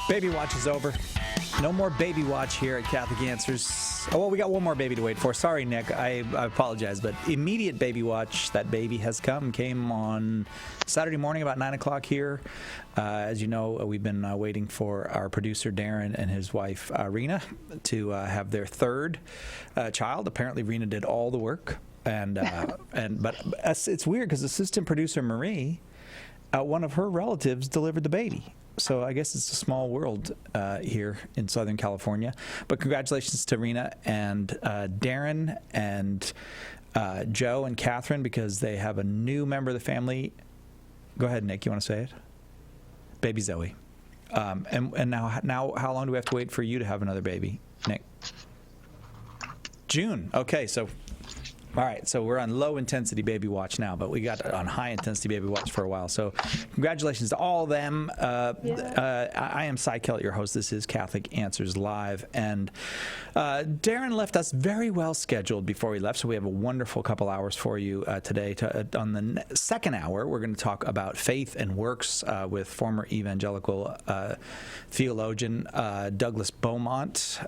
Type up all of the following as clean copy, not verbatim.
Baby Watch is over. No more Baby Watch here at Catholic Answers. Oh, well, we got one more baby to wait for. Sorry, Nick. I apologize, but immediate Baby Watch. That baby has came on Saturday morning about 9 o'clock here. As you know, we've been waiting for our producer, Darren, and his wife, Rena, to have their third child. Apparently, Rena did all the work. But it's weird because assistant producer Marie, one of her relatives delivered the baby. So I guess it's a small world here in Southern California. But congratulations to Rena and Darren and Joe and Catherine, because they have a new member of the family. Go ahead, Nick. You want to say it? Baby Zoe. And now, how long do we have to wait for you to have another baby, Nick? June. Okay, so. All right, so we're on low-intensity Baby Watch now, but we got on high-intensity Baby Watch for a while. So congratulations to all of them. I am Cy Kellett, your host. This is Catholic Answers Live. And Darren left us very well scheduled before he left, so we have a wonderful couple hours for you today. On the second hour, we're going to talk about faith and works with former evangelical theologian Douglas Beaumont.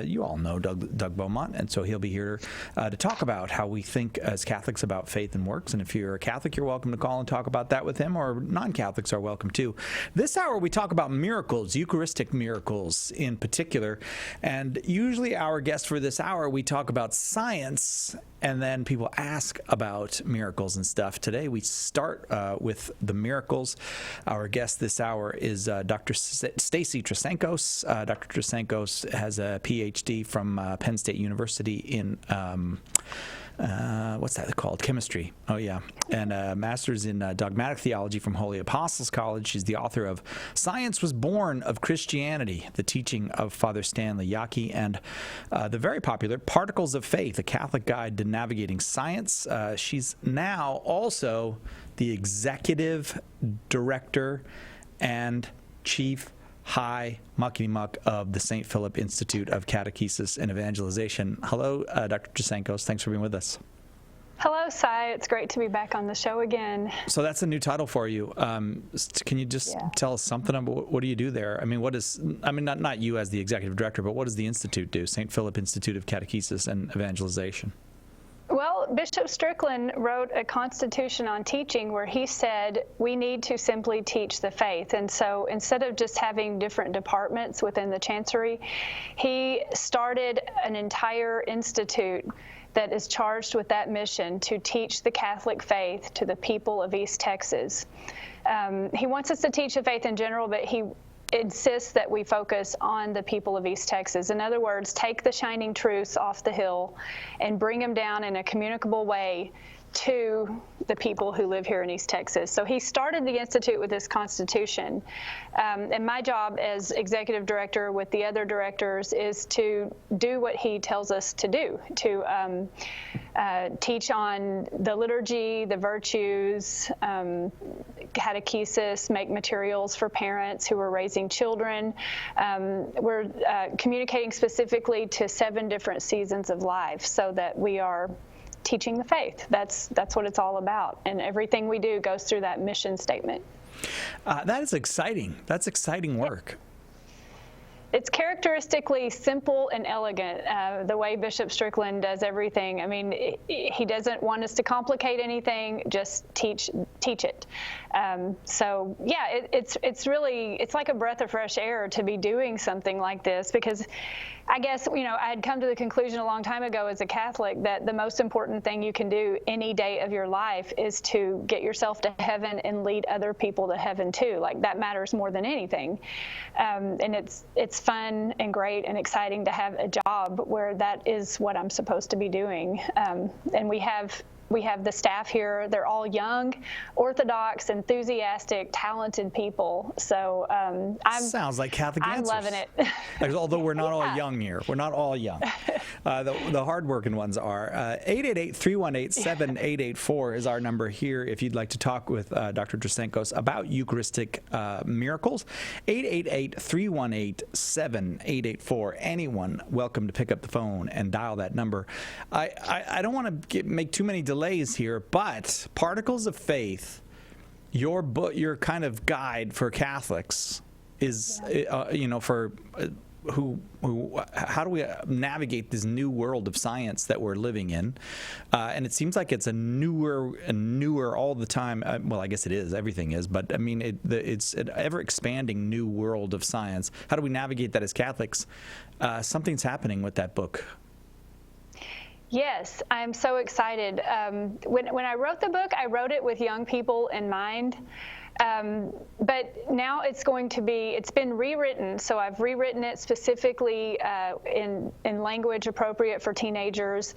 You all know Doug Beaumont, and so he'll be here to talk about how we think as Catholics about faith and works. And if you're a Catholic, you're welcome to call and talk about that with him, or non-Catholics are welcome too. This hour we talk about miracles, Eucharistic miracles in particular, and usually our guest for this hour, we talk about science, and then people ask about miracles and stuff. Today we start with the miracles. Our guest this hour is Dr. Stacy Trasancos. Dr. Trasancos has a PhD from Penn State University in what's that called? Chemistry. Oh, yeah. And a master's in dogmatic theology from Holy Apostles College. She's the author of Science Was Born of Christianity, the teaching of Father Stanley Yaki, and the very popular Particles of Faith, a Catholic guide to navigating science. She's now also the executive director and chief High Muckety Muck of the St. Philip Institute of Catechesis and Evangelization. Hello, Dr. Trasancos. Thanks for being with us. Hello, Cy. It's great to be back on the show again. So that's a new title for you. Can you just tell us something about what do you do there? I mean, not you as the executive director, but what does the institute do? St. Philip Institute of Catechesis and Evangelization. Well, Bishop Strickland wrote a constitution on teaching where he said we need to simply teach the faith. And so instead of just having different departments within the chancery, he started an entire institute that is charged with that mission to teach the Catholic faith to the people of East Texas. He wants us to teach the faith in general, but he insists that we focus on the people of East Texas. In other words, take the shining truths off the hill and bring them down in a communicable way to the people who live here in East Texas. So he started the Institute with this constitution. And my job as executive director with the other directors is to do what he tells us to do, to teach on the liturgy, the virtues, catechesis, make materials for parents who are raising children. We're communicating specifically to 7 different seasons of life so that we are teaching the faith. That's what it's all about. And everything we do goes through that mission statement. That is exciting. That's exciting work. It's characteristically simple and elegant, the way Bishop Strickland does everything. I mean, he doesn't want us to complicate anything, just teach it. So yeah, it's like a breath of fresh air to be doing something like this, because I guess, I had come to the conclusion a long time ago as a Catholic that the most important thing you can do any day of your life is to get yourself to heaven and lead other people to heaven too. Like, that matters more than anything. And it's fun and great and exciting to have a job where that is what I'm supposed to be doing. And we have the staff here. They're all young, Orthodox, enthusiastic, talented people. So sounds like Catholic Answers. I'm loving it. Although we're not all young here. We're not all young. The hard-working ones are. 888-318-7884 is our number here if you'd like to talk with Dr. Trasancos about Eucharistic miracles. 888-318-7884. Anyone welcome to pick up the phone and dial that number. I don't want to make too many delays here, but Particles of Faith, your book, your kind of guide for Catholics, is for how do we navigate this new world of science that we're living in? And it seems like it's a newer and newer all the time. Well, I guess it is. Everything is. But I mean, it's an ever-expanding new world of science. How do we navigate that as Catholics? Something's happening with that book. Yes, I'm so excited. When I wrote the book, I wrote it with young people in mind. But now it's been rewritten. So I've rewritten it specifically in language appropriate for teenagers.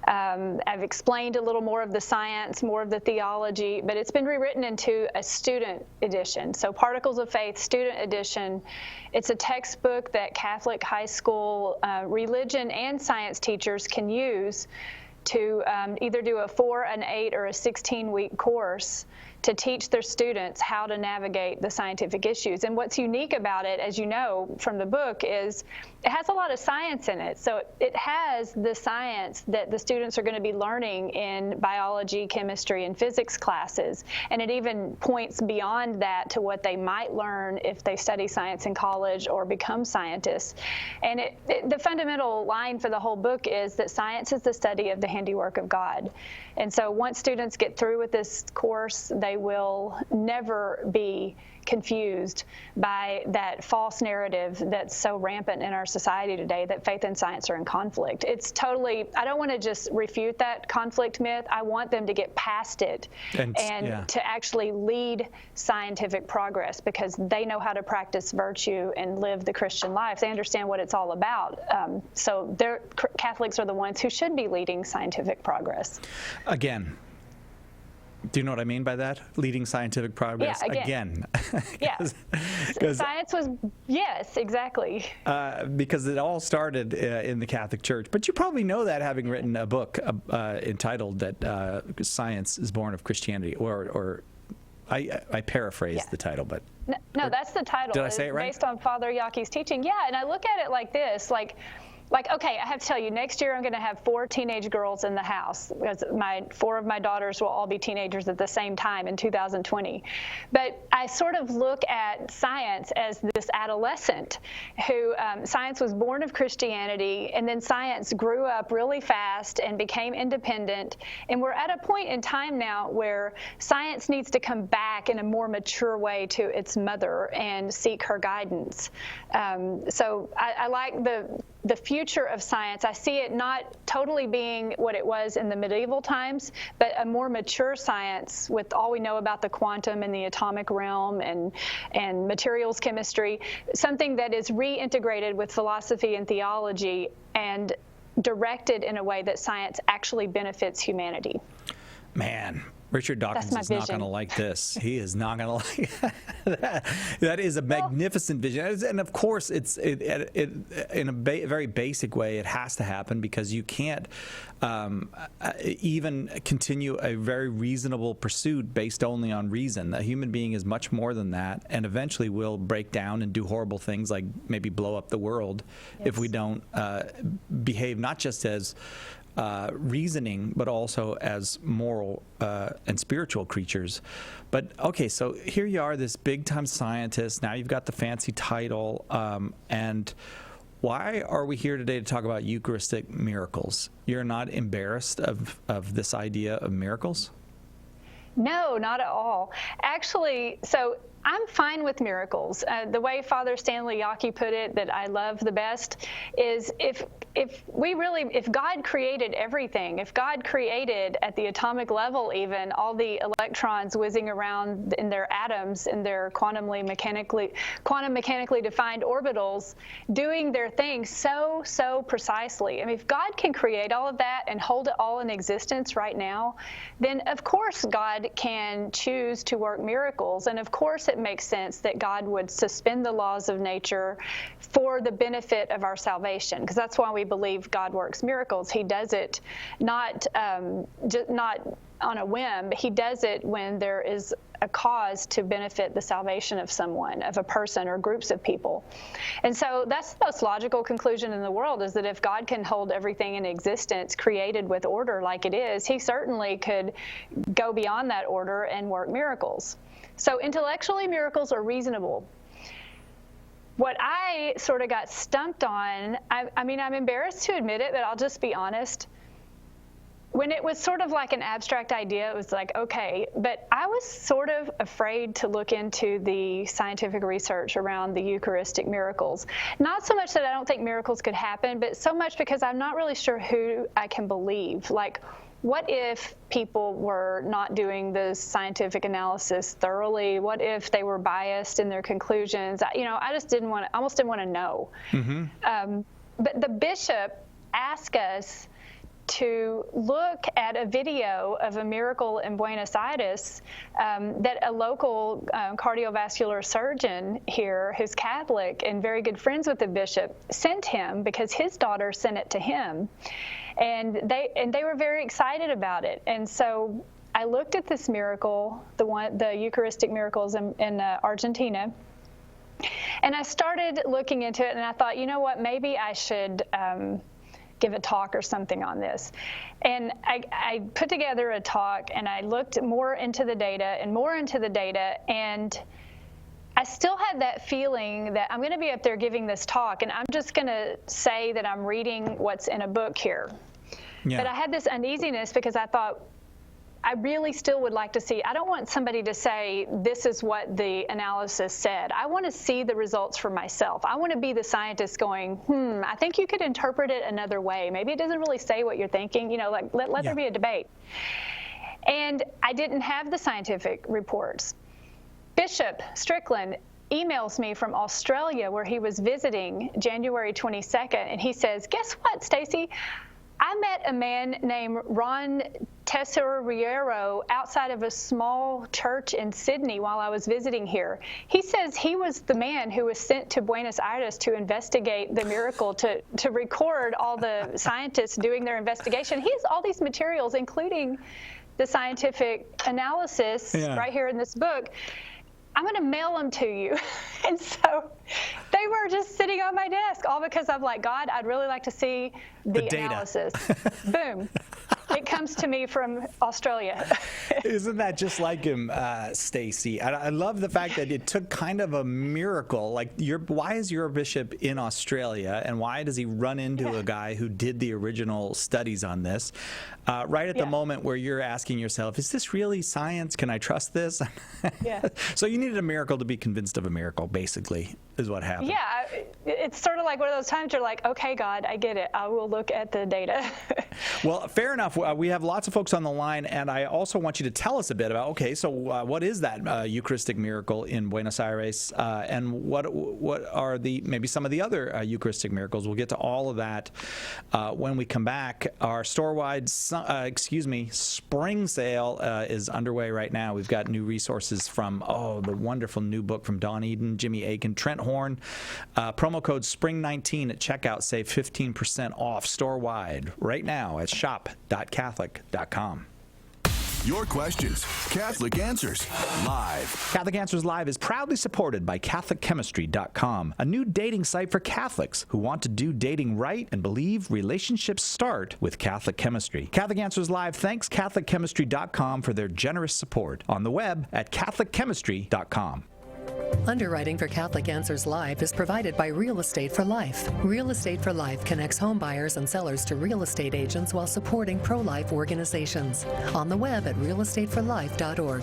I've explained a little more of the science, more of the theology, but it's been rewritten into a student edition. So Particles of Faith, student edition. It's a textbook that Catholic high school religion and science teachers can use to either do a 4, an 8, or a 16-week course to teach their students how to navigate the scientific issues. And what's unique about it, as you know from the book, is it has a lot of science in it. So it has the science that the students are going to be learning in biology, chemistry, and physics classes. And it even points beyond that to what they might learn if they study science in college or become scientists. And the fundamental line for the whole book is that science is the study of the handiwork of God. And so once students get through with this course, they will never be confused by that false narrative that's so rampant in our society today that faith and science are in conflict. It's totally, I don't want to just refute that conflict myth. I want them to get past it and to actually lead scientific progress, because they know how to practice virtue and live the Christian life. They understand what it's all about. So Catholics are the ones who should be leading scientific progress. Again. Do you know what I mean by that? Leading scientific progress? Yeah, again. Yeah. Science was, yes, exactly. Because it all started in the Catholic Church. But you probably know that, having written a book entitled that Science is Born of Christianity, or I paraphrased the title, but... No, that's the title. Did I say it right? Based on Father Yockey's teaching. Yeah, and I look at it like this, like, okay, I have to tell you, next year I'm going to have 4 teenage girls in the house, because 4 of my daughters will all be teenagers at the same time in 2020. But I sort of look at science as this adolescent who, science was born of Christianity, and then science grew up really fast and became independent. And we're at a point in time now where science needs to come back in a more mature way to its mother and seek her guidance. So I like the future of science. I see it not totally being what it was in the medieval times, but a more mature science with all we know about the quantum and the atomic realm and materials chemistry, something that is reintegrated with philosophy and theology and directed in a way that science actually benefits humanity. Man. Richard Dawkins is not going to like this. He is not going to like that. That is a magnificent vision. And of course, it's in a very basic way, it has to happen, because you can't even continue a very reasonable pursuit based only on reason. A human being is much more than that, and eventually will break down and do horrible things, like maybe blow up the world, if we don't behave not just as reasoning, but also as moral and spiritual creatures. But okay, so here you are, this big-time scientist. Now you've got the fancy title, and why are we here today to talk about Eucharistic miracles? You're not embarrassed of this idea of miracles? No, not at all. Actually, so I'm fine with miracles. The way Father Stanley Yockey put it, that I love the best, is if God created everything, if God created at the atomic level even all the electrons whizzing around in their atoms, in their quantum mechanically defined orbitals, doing their thing so precisely. I mean, if God can create all of that and hold it all in existence right now, then of course God can choose to work miracles, and of course it makes sense that God would suspend the laws of nature for the benefit of our salvation, because that's why we believe God works miracles. He does it not on a whim, but he does it when there is a cause to benefit the salvation of someone, of a person or groups of people. And so that's the most logical conclusion in the world, is that if God can hold everything in existence created with order like it is, he certainly could go beyond that order and work miracles. So intellectually, miracles are reasonable. what I sort of got stumped on, I mean, I'm embarrassed to admit it, but I'll just be honest. When it was sort of like an abstract idea, it was like, okay, but I was sort of afraid to look into the scientific research around the Eucharistic miracles. Not so much that I don't think miracles could happen, but so much because I'm not really sure who I can believe. Like, what if people were not doing the scientific analysis thoroughly? What if they were biased in their conclusions? You know, I just almost didn't want to know. Mm-hmm. But the bishop asked us to look at a video of a miracle in Buenos Aires that a local cardiovascular surgeon here, who's Catholic and very good friends with the bishop, sent him because his daughter sent it to him. And they were very excited about it. And so I looked at this miracle, the Eucharistic miracles in Argentina, and I started looking into it, and I thought, you know what, maybe I should give a talk or something on this. And I put together a talk, and I looked more into the data, and I still had that feeling that I'm going to be up there giving this talk, and I'm just going to say that I'm reading what's in a book here. Yeah. But I had this uneasiness because I thought, I really still would like to see, I don't want somebody to say, this is what the analysis said. I want to see the results for myself. I want to be the scientist going, I think you could interpret it another way. Maybe it doesn't really say what you're thinking, you know, like let there be a debate. And I didn't have the scientific reports. Bishop Strickland emails me from Australia, where he was visiting January 22nd, and he says, guess what, Stacy? I met a man named Ron Tesorero outside of a small church in Sydney while I was visiting here. He says he was the man who was sent to Buenos Aires to investigate the miracle, to record all the scientists doing their investigation. He has all these materials, including the scientific analysis right here in this book. I'm going to mail them to you. And so they were just sitting on my desk, all because I'm like, God, I'd really like to see the analysis. Boom. It comes to me from Australia. Isn't that just like him, Stacy? I love the fact that it took kind of a miracle. Like, why is your bishop in Australia, and why does he run into a guy who did the original studies on this right at the moment where you're asking yourself, is this really science? Can I trust this? So you needed a miracle to be convinced of a miracle, basically, is what happened. Yeah, it's sort of like one of those times you're like, okay, God, I get it. I will look at the data. Well, fair enough. We have lots of folks on the line, and I also want you to tell us a bit about, okay, so what is that Eucharistic miracle in Buenos Aires, and what are maybe some of the other Eucharistic miracles? We'll get to all of that when we come back. Our store-wide, spring sale is underway right now. We've got new resources from, the wonderful new book from Dawn Eden, Jimmy Akin, Trent Horn. Promo code SPRING19 at checkout. Save 15% off store-wide right now at shop.catholic.com. Your questions, Catholic Answers Live. Catholic Answers Live is proudly supported by CatholicChemistry.com, a new dating site for Catholics who want to do dating right and believe relationships start with Catholic chemistry. Catholic Answers Live thanks CatholicChemistry.com for their generous support on the web at CatholicChemistry.com. Underwriting for Catholic Answers Live is provided by Real Estate for Life. Real Estate for Life connects home buyers and sellers to real estate agents while supporting pro-life organizations. On the web at realestateforlife.org.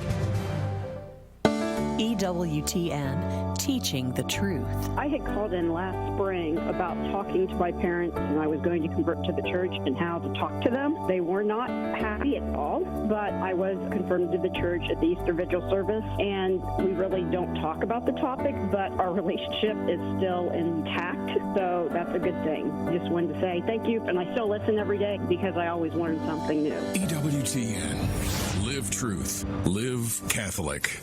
EWTN, Teaching the Truth. I had called in last spring about talking to my parents, and I was going to convert to the church and how to talk to them. They were not happy at all, but I was confirmed to the church at the Easter Vigil service, and we really don't talk about the topic, but our relationship is still intact, so that's a good thing. Just wanted to say thank you, and I still listen every day because I always learn something new. EWTN. Live truth. Live Catholic.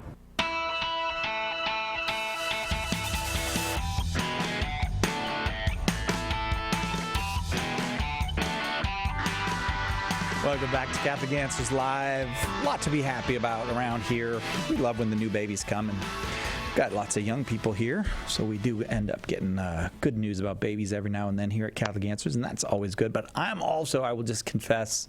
Welcome back to Catholic Answers Live. A lot to be happy about around here. We love when the new babies come, and got lots of young people here, so we do end up getting good news about babies every now and then here at Catholic Answers, and that's always good. But I'm also, I will just confess,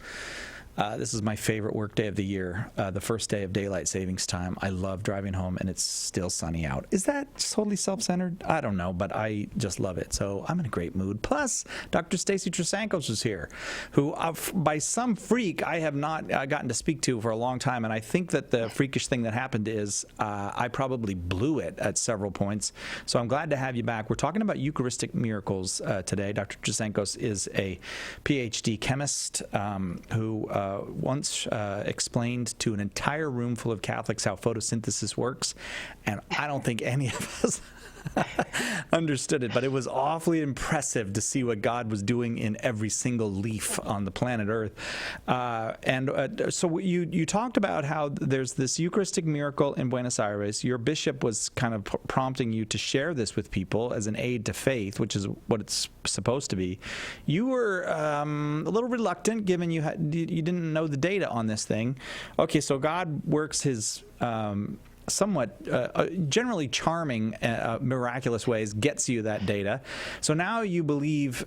This is my favorite work day of the year, the first day of daylight savings time. I love driving home, and it's still sunny out. Is that totally self-centered? I don't know, but I just love it. So I'm in a great mood. Plus, Dr. Stacy Trasancos is here, who by some freak I have not gotten to speak to for a long time, and I think that the freakish thing that happened is I probably blew it at several points. So I'm glad to have you back. We're talking about Eucharistic miracles today. Dr. Trasancos is a PhD chemist who once explained to an entire room full of Catholics how photosynthesis works, and I don't think any of us understood it, but it was awfully impressive to see what God was doing in every single leaf on the planet Earth. So you talked about how there's this Eucharistic miracle in Buenos Aires. Your bishop was kind of prompting you to share this with people as an aid to faith, which is what it's supposed to be. You were a little reluctant, given you didn't know the data on this thing. Okay, so God works his somewhat generally charming, miraculous ways, gets you that data. So now you believe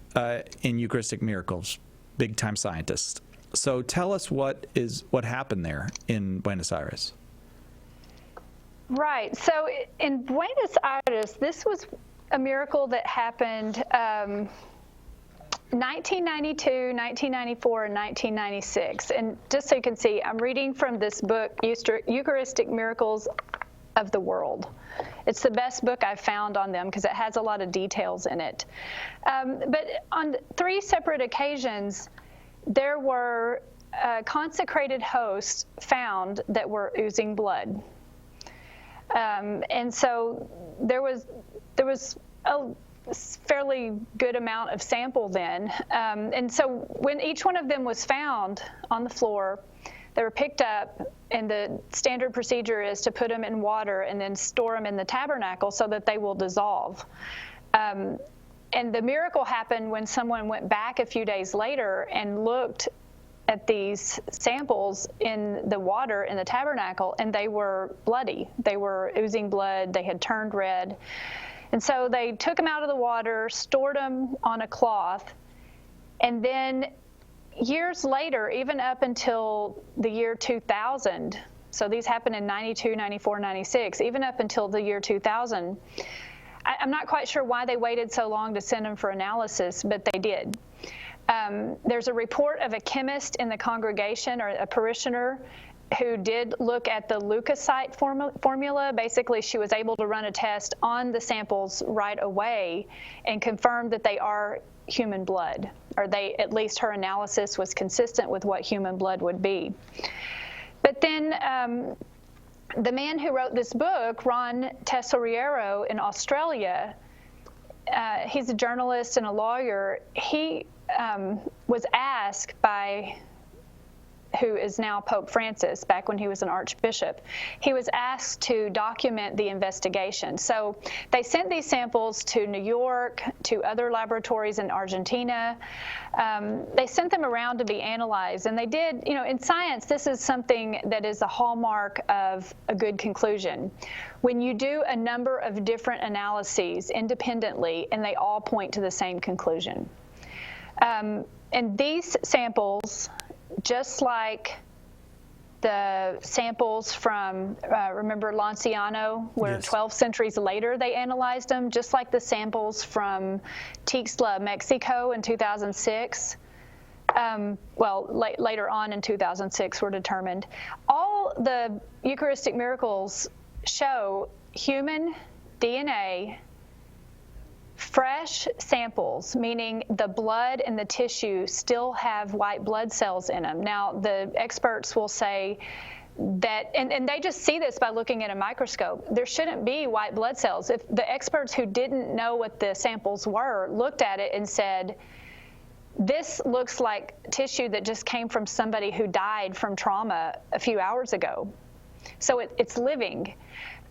in Eucharistic miracles, big-time scientist. So tell us what happened there in Buenos Aires. Right. So in Buenos Aires, this was a miracle that happened 1992, 1994, and 1996. And just so you can see, I'm reading from this book, Eucharistic Miracles of the World. It's the best book I've found on them because it has a lot of details in it. But on 3 separate occasions, there were consecrated hosts found that were oozing blood. And so there was a fairly good amount of sample then. And so when each one of them was found on the floor, they were picked up, and the standard procedure is to put them in water and then store them in the tabernacle so that they will dissolve. And the miracle happened when someone went back a few days later and looked at these samples in the water in the tabernacle, and they were bloody. They were oozing blood. They had turned red. And so they took them out of the water, stored them on a cloth, and then years later, even up until the year 2000, so these happened in 92, 94, 96, even up until the year 2000, I'm not quite sure why they waited so long to send them for analysis, but they did. There's a report of a chemist in the congregation, or a parishioner, who did look at the leukocyte formula. Basically, she was able to run a test on the samples right away and confirm that they are human blood, or at least her analysis was consistent with what human blood would be. But then the man who wrote this book, Ron Tesoriero in Australia, he's a journalist and a lawyer. He was asked by who is now Pope Francis, back when he was an archbishop, he was asked to document the investigation. So they sent these samples to New York, to other laboratories in Argentina. They sent them around to be analyzed, and they did, in science, this is something that is a hallmark of a good conclusion. When you do a number of different analyses independently, and they all point to the same conclusion. And these samples, just like the samples from, remember Lanciano, where Yes. 12 centuries later they analyzed them, just like the samples from Tixla, Mexico in 2006, later on in 2006 were determined. All the Eucharistic miracles show human DNA, fresh samples, meaning the blood and the tissue still have white blood cells in them. Now, the experts will say that, and they just see this by looking at a microscope, there shouldn't be white blood cells. If the experts who didn't know what the samples were looked at it and said, this looks like tissue that just came from somebody who died from trauma a few hours ago. So it's living.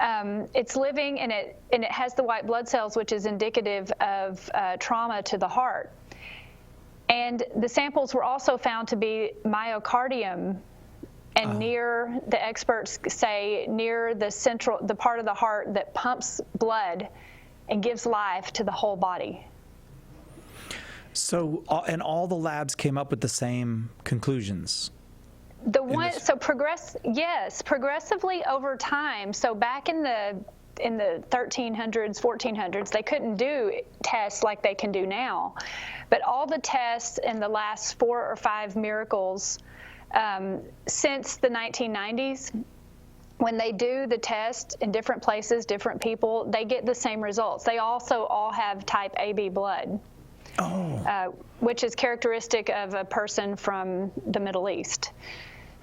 It's living, and it has the white blood cells, which is indicative of trauma to the heart. And the samples were also found to be myocardium, and near, the experts say, near the part of the heart that pumps blood and gives life to the whole body. So, and all the labs came up with the same conclusions. The one, so progressively over time. So back in the 1300s, 1400s, they couldn't do tests like they can do now. But all the tests in the last 4 or 5 miracles since the 1990s, when they do the test in different places, different people, they get the same results. They also all have type AB blood, which is characteristic of a person from the Middle East.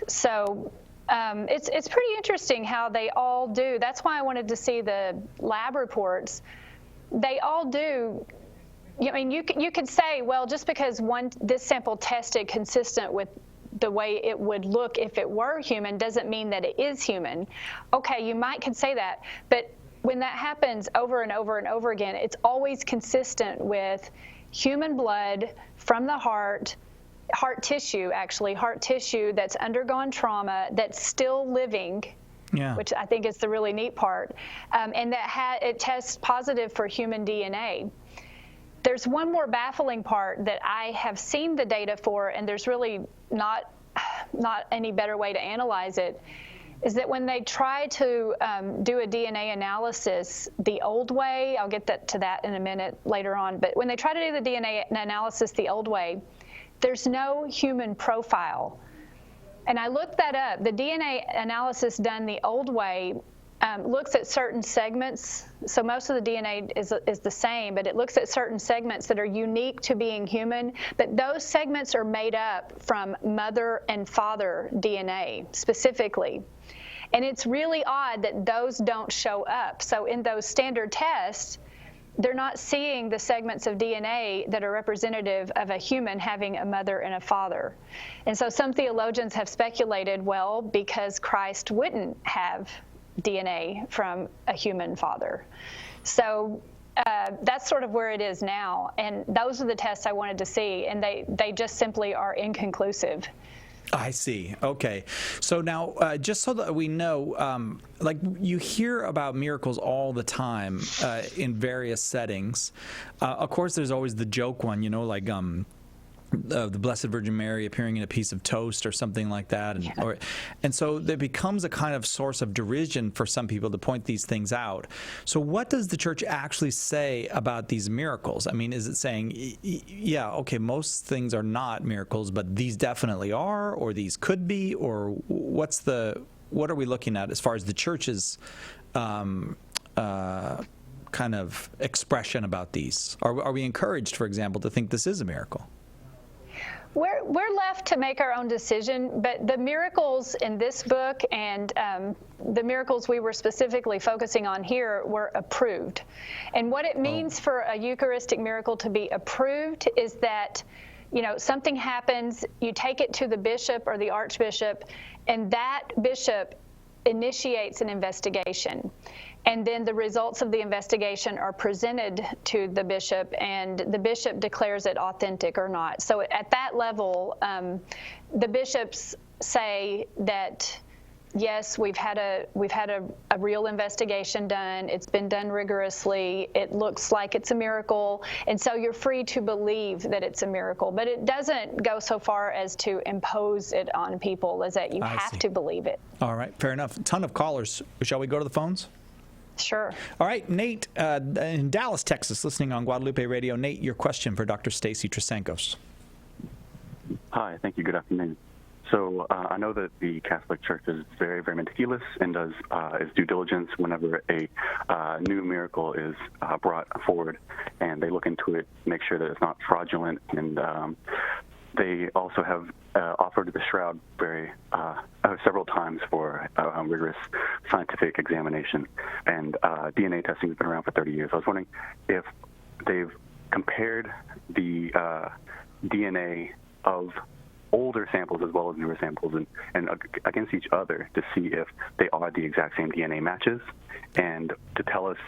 So it's pretty interesting how they all do. That's why I wanted to see the lab reports. They all do. I mean, you could say, well, just because this sample tested consistent with the way it would look if it were human doesn't mean that it is human. Okay, you could say that, but when that happens over and over and over again, it's always consistent with human blood from the heart tissue that's undergone trauma, that's still living, which I think is the really neat part, and that it tests positive for human DNA. There's one more baffling part that I have seen the data for, and there's really not any better way to analyze it, is that when they try to do a DNA analysis the old way, I'll get to that in a minute later on, but when they try to do the DNA analysis the old way, there's no human profile. And I looked that up. The DNA analysis done the old way looks at certain segments. So most of the DNA is the same, but it looks at certain segments that are unique to being human. But those segments are made up from mother and father DNA specifically. And it's really odd that those don't show up. So in those standard tests, they're not seeing the segments of DNA that are representative of a human having a mother and a father. And so some theologians have speculated, well, because Christ wouldn't have DNA from a human father. So that's sort of where it is now. And those are the tests I wanted to see, and they just simply are inconclusive. I see. Okay. So now, just so that we know, like you hear about miracles all the time in various settings. Of course, there's always the joke one, like the Blessed Virgin Mary appearing in a piece of toast or something like that. And so there becomes a kind of source of derision for some people to point these things out. So what does the church actually say about these miracles? I mean, is it saying, yeah, okay, most things are not miracles, but these definitely are, or these could be, or what are we looking at as far as the church's kind of expression about these? Are we encouraged, for example, to think this is a miracle? We're left to make our own decision, but the miracles in this book and the miracles we were specifically focusing on here were approved. And what it means for a Eucharistic miracle to be approved is that, something happens, you take it to the bishop or the archbishop, and that bishop initiates an investigation. And then the results of the investigation are presented to the bishop, and the bishop declares it authentic or not. So at that level, the bishops say that, yes, we've had a real investigation done. It's been done rigorously. It looks like it's a miracle, and so you're free to believe that it's a miracle. But it doesn't go so far as to impose it on people as that you have to believe it. All right, fair enough. A ton of callers. Shall we go to the phones? Sure. All right, Nate in Dallas, Texas, listening on Guadalupe Radio. Nate, your question for Dr. Stacy Trasancos. Hi, thank you. Good afternoon. So I know that the Catholic Church is very, very meticulous and does its due diligence whenever a new miracle is brought forward, and they look into it, make sure that it's not fraudulent, and they also have offered the shroud several times for rigorous scientific examination. And DNA testing has been around for 30 years. I was wondering if they've compared the DNA of older samples as well as newer samples and against each other to see if they are the exact same DNA matches, and to tell us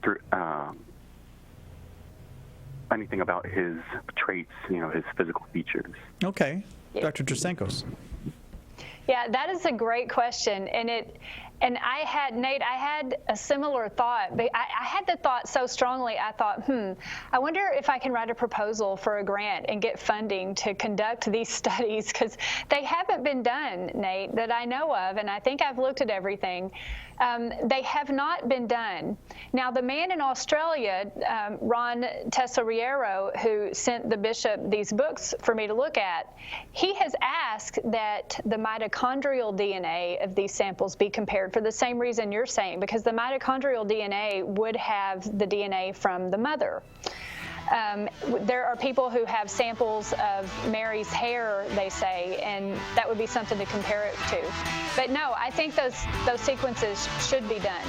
through anything about his traits, his physical features. Okay. Dr. Trasancos. Yeah, that is a great question, and And Nate, I had a similar thought. But I had the thought so strongly, I thought, I wonder if I can write a proposal for a grant and get funding to conduct these studies, because they haven't been done, Nate, that I know of, and I think I've looked at everything. They have not been done. Now, the man in Australia, Ron Tesoriero, who sent the bishop these books for me to look at, he has asked that the mitochondrial DNA of these samples be compared for the same reason you're saying, because the mitochondrial DNA would have the DNA from the mother. There are people who have samples of Mary's hair, they say, and that would be something to compare it to. But no, I think those sequences should be done.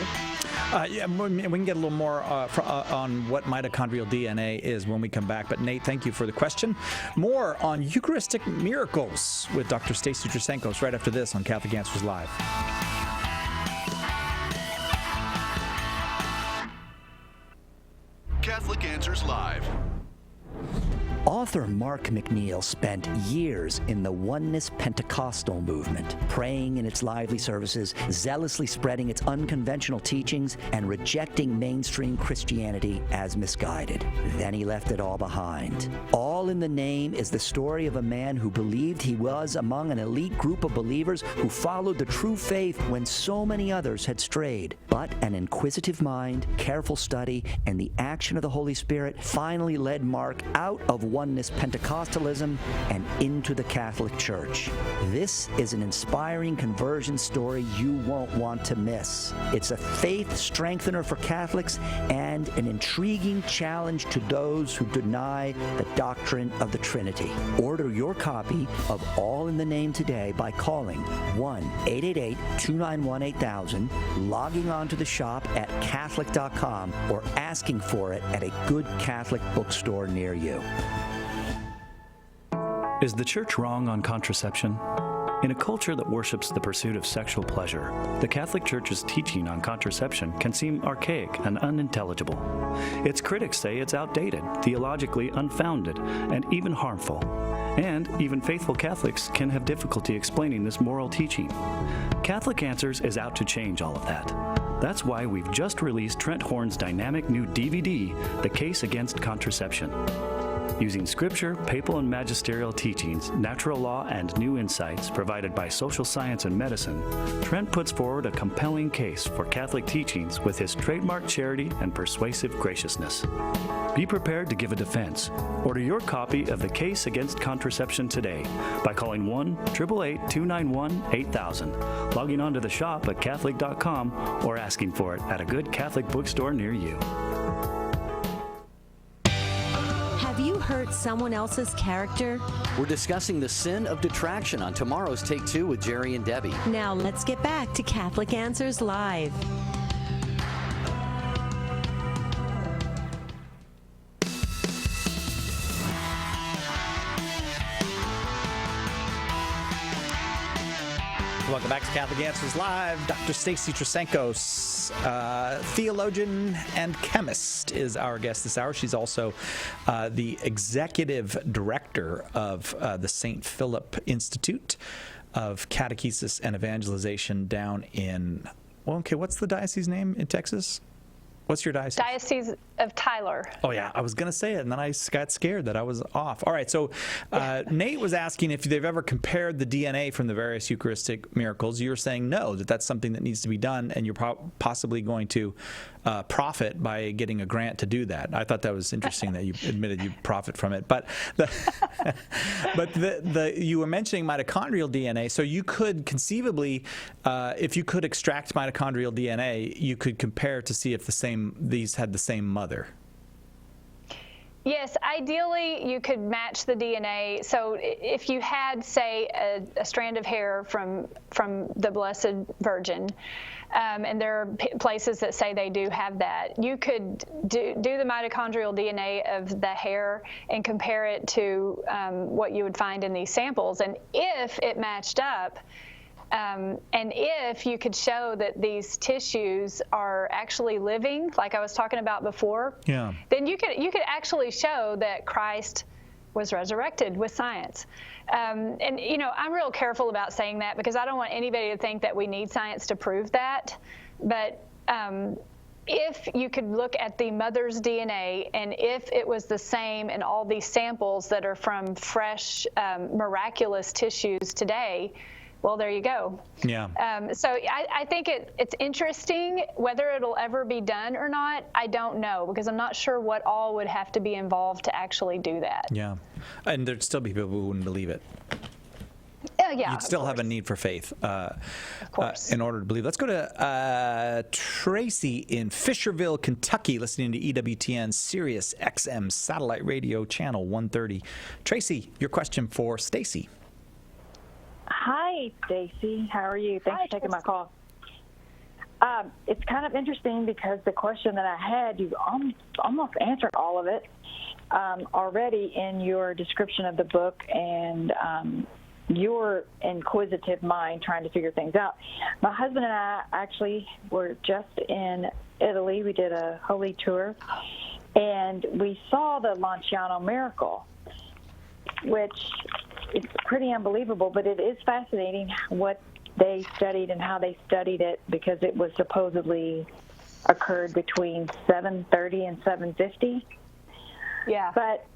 Yeah, we can get a little more on what mitochondrial DNA is when we come back. But Nate, thank you for the question. More on Eucharistic miracles with Dr. Stacy Trasenkos right after this on Catholic Answers Live. Catholic Answers Live. Author Mark McNeil spent years in the Oneness Pentecostal movement, praying in its lively services, zealously spreading its unconventional teachings, and rejecting mainstream Christianity as misguided. Then he left it all behind. All in the Name is the story of a man who believed he was among an elite group of believers who followed the true faith when so many others had strayed. But an inquisitive mind, careful study, and the action of the Holy Spirit finally led Mark out of Oneness Pentecostalism and into the Catholic Church. This is an inspiring conversion story you won't want to miss. It's a faith strengthener for Catholics and an intriguing challenge to those who deny the doctrine of the Trinity. Order your copy of All in the Name today by calling 1-888-291-8000, logging on to the shop at Catholic.com, or asking for it at a good Catholic bookstore near you. Is the church wrong on contraception? In a culture that worships the pursuit of sexual pleasure, the Catholic Church's teaching on contraception can seem archaic and unintelligible. Its critics say it's outdated, theologically unfounded, and even harmful. And even faithful Catholics can have difficulty explaining this moral teaching. Catholic Answers is out to change all of that. That's why we've just released Trent Horn's dynamic new DVD, The Case Against Contraception. Using scripture, papal and magisterial teachings, natural law, and new insights provided by social science and medicine, Trent puts forward a compelling case for Catholic teachings with his trademark charity and persuasive graciousness. Be prepared to give a defense. Order your copy of The Case Against Contraception today by calling 1-888-291-8000, logging on to the shop at Catholic.com, or asking for it at a good Catholic bookstore near you. Have you hurt someone else's character? We're discussing the sin of detraction on tomorrow's Take Two with Jerry and Debbie. Now let's get back to Catholic Answers Live. Welcome back to Catholic Answers Live. Dr. Stacy Trasenkos, theologian and chemist, is our guest this hour. She's also the executive director of the St. Philip Institute of Catechesis and Evangelization down in, what's the diocese name in Texas? What's your diocese? Diocese of Tyler. Oh, yeah. I was going to say it, and then I got scared that I was off. All right. So Nate was asking if they've ever compared the DNA from the various Eucharistic miracles. You're saying no, that's something that needs to be done, and you're possibly going to profit by getting a grant to do that. I thought that was interesting that you admitted you profit from it. But you were mentioning mitochondrial DNA, so you could conceivably, if you could extract mitochondrial DNA, you could compare to see if these had the same mother. Yes, ideally you could match the DNA. So if you had, say, a strand of hair from the Blessed Virgin, and there are places that say they do have that, you could do the mitochondrial DNA of the hair and compare it to what you would find in these samples. And if it matched up, and if you could show that these tissues are actually living, like I was talking about before, then you could actually show that Christ was resurrected with science. And, I'm real careful about saying that because I don't want anybody to think that we need science to prove that. But if you could look at the mother's DNA and if it was the same in all these samples that are from fresh, miraculous tissues today, well, there you go. Yeah. So I think it's interesting. Whether it'll ever be done or not, I don't know, because I'm not sure what all would have to be involved to actually do that. Yeah. And there'd still be people who wouldn't believe it. Yeah, You'd still have a need for faith in order to believe. Let's go to Tracy in Fisherville, Kentucky, listening to EWTN Sirius XM Satellite Radio Channel 130. Tracy, your question for Stacy. Hi, Stacy. How are you? Thanks for taking my call. It's kind of interesting because the question that I had, you almost answered all of it already in your description of the book and your inquisitive mind trying to figure things out. My husband and I actually were just in Italy. We did a holy tour, and we saw the Lanciano miracle, which is pretty unbelievable, but it is fascinating what they studied and how they studied it, because it was supposedly occurred between 730 and 750. Yeah. But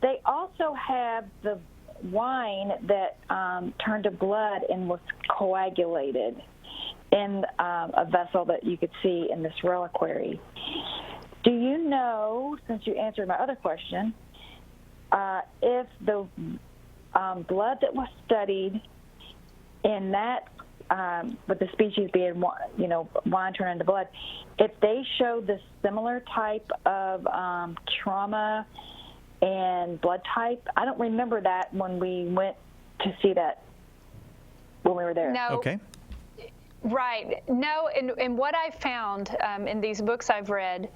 they also have the wine that turned to blood and was coagulated in a vessel that you could see in this reliquary. Do you know, since you answered my other question, if the blood that was studied in that, with the species being, wine turned into blood, if they showed the similar type of trauma and blood type? I don't remember that when we went to see that when we were there. No. Okay. Right. No, and what I found in these books I've read,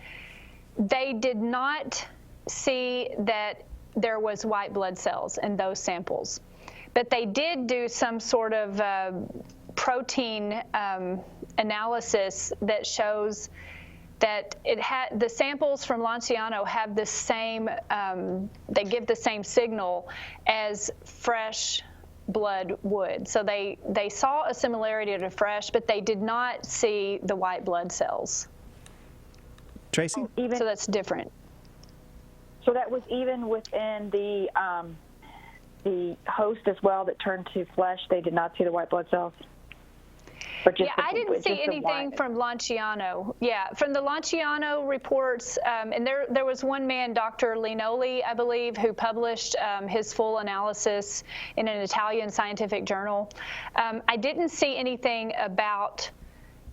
they did not see that there was white blood cells in those samples. But they did do some sort of protein analysis that shows that the samples from Lanciano have the same, they give the same signal as fresh blood would. So they saw a similarity to fresh, but they did not see the white blood cells. Tracy? So that's different. So that was even within the host as well that turned to flesh, they did not see the white blood cells? Yeah, I didn't see anything from Lanciano. Yeah, from the Lanciano reports, and there was one man, Dr. Linoli, I believe, who published his full analysis in an Italian scientific journal. I didn't see anything about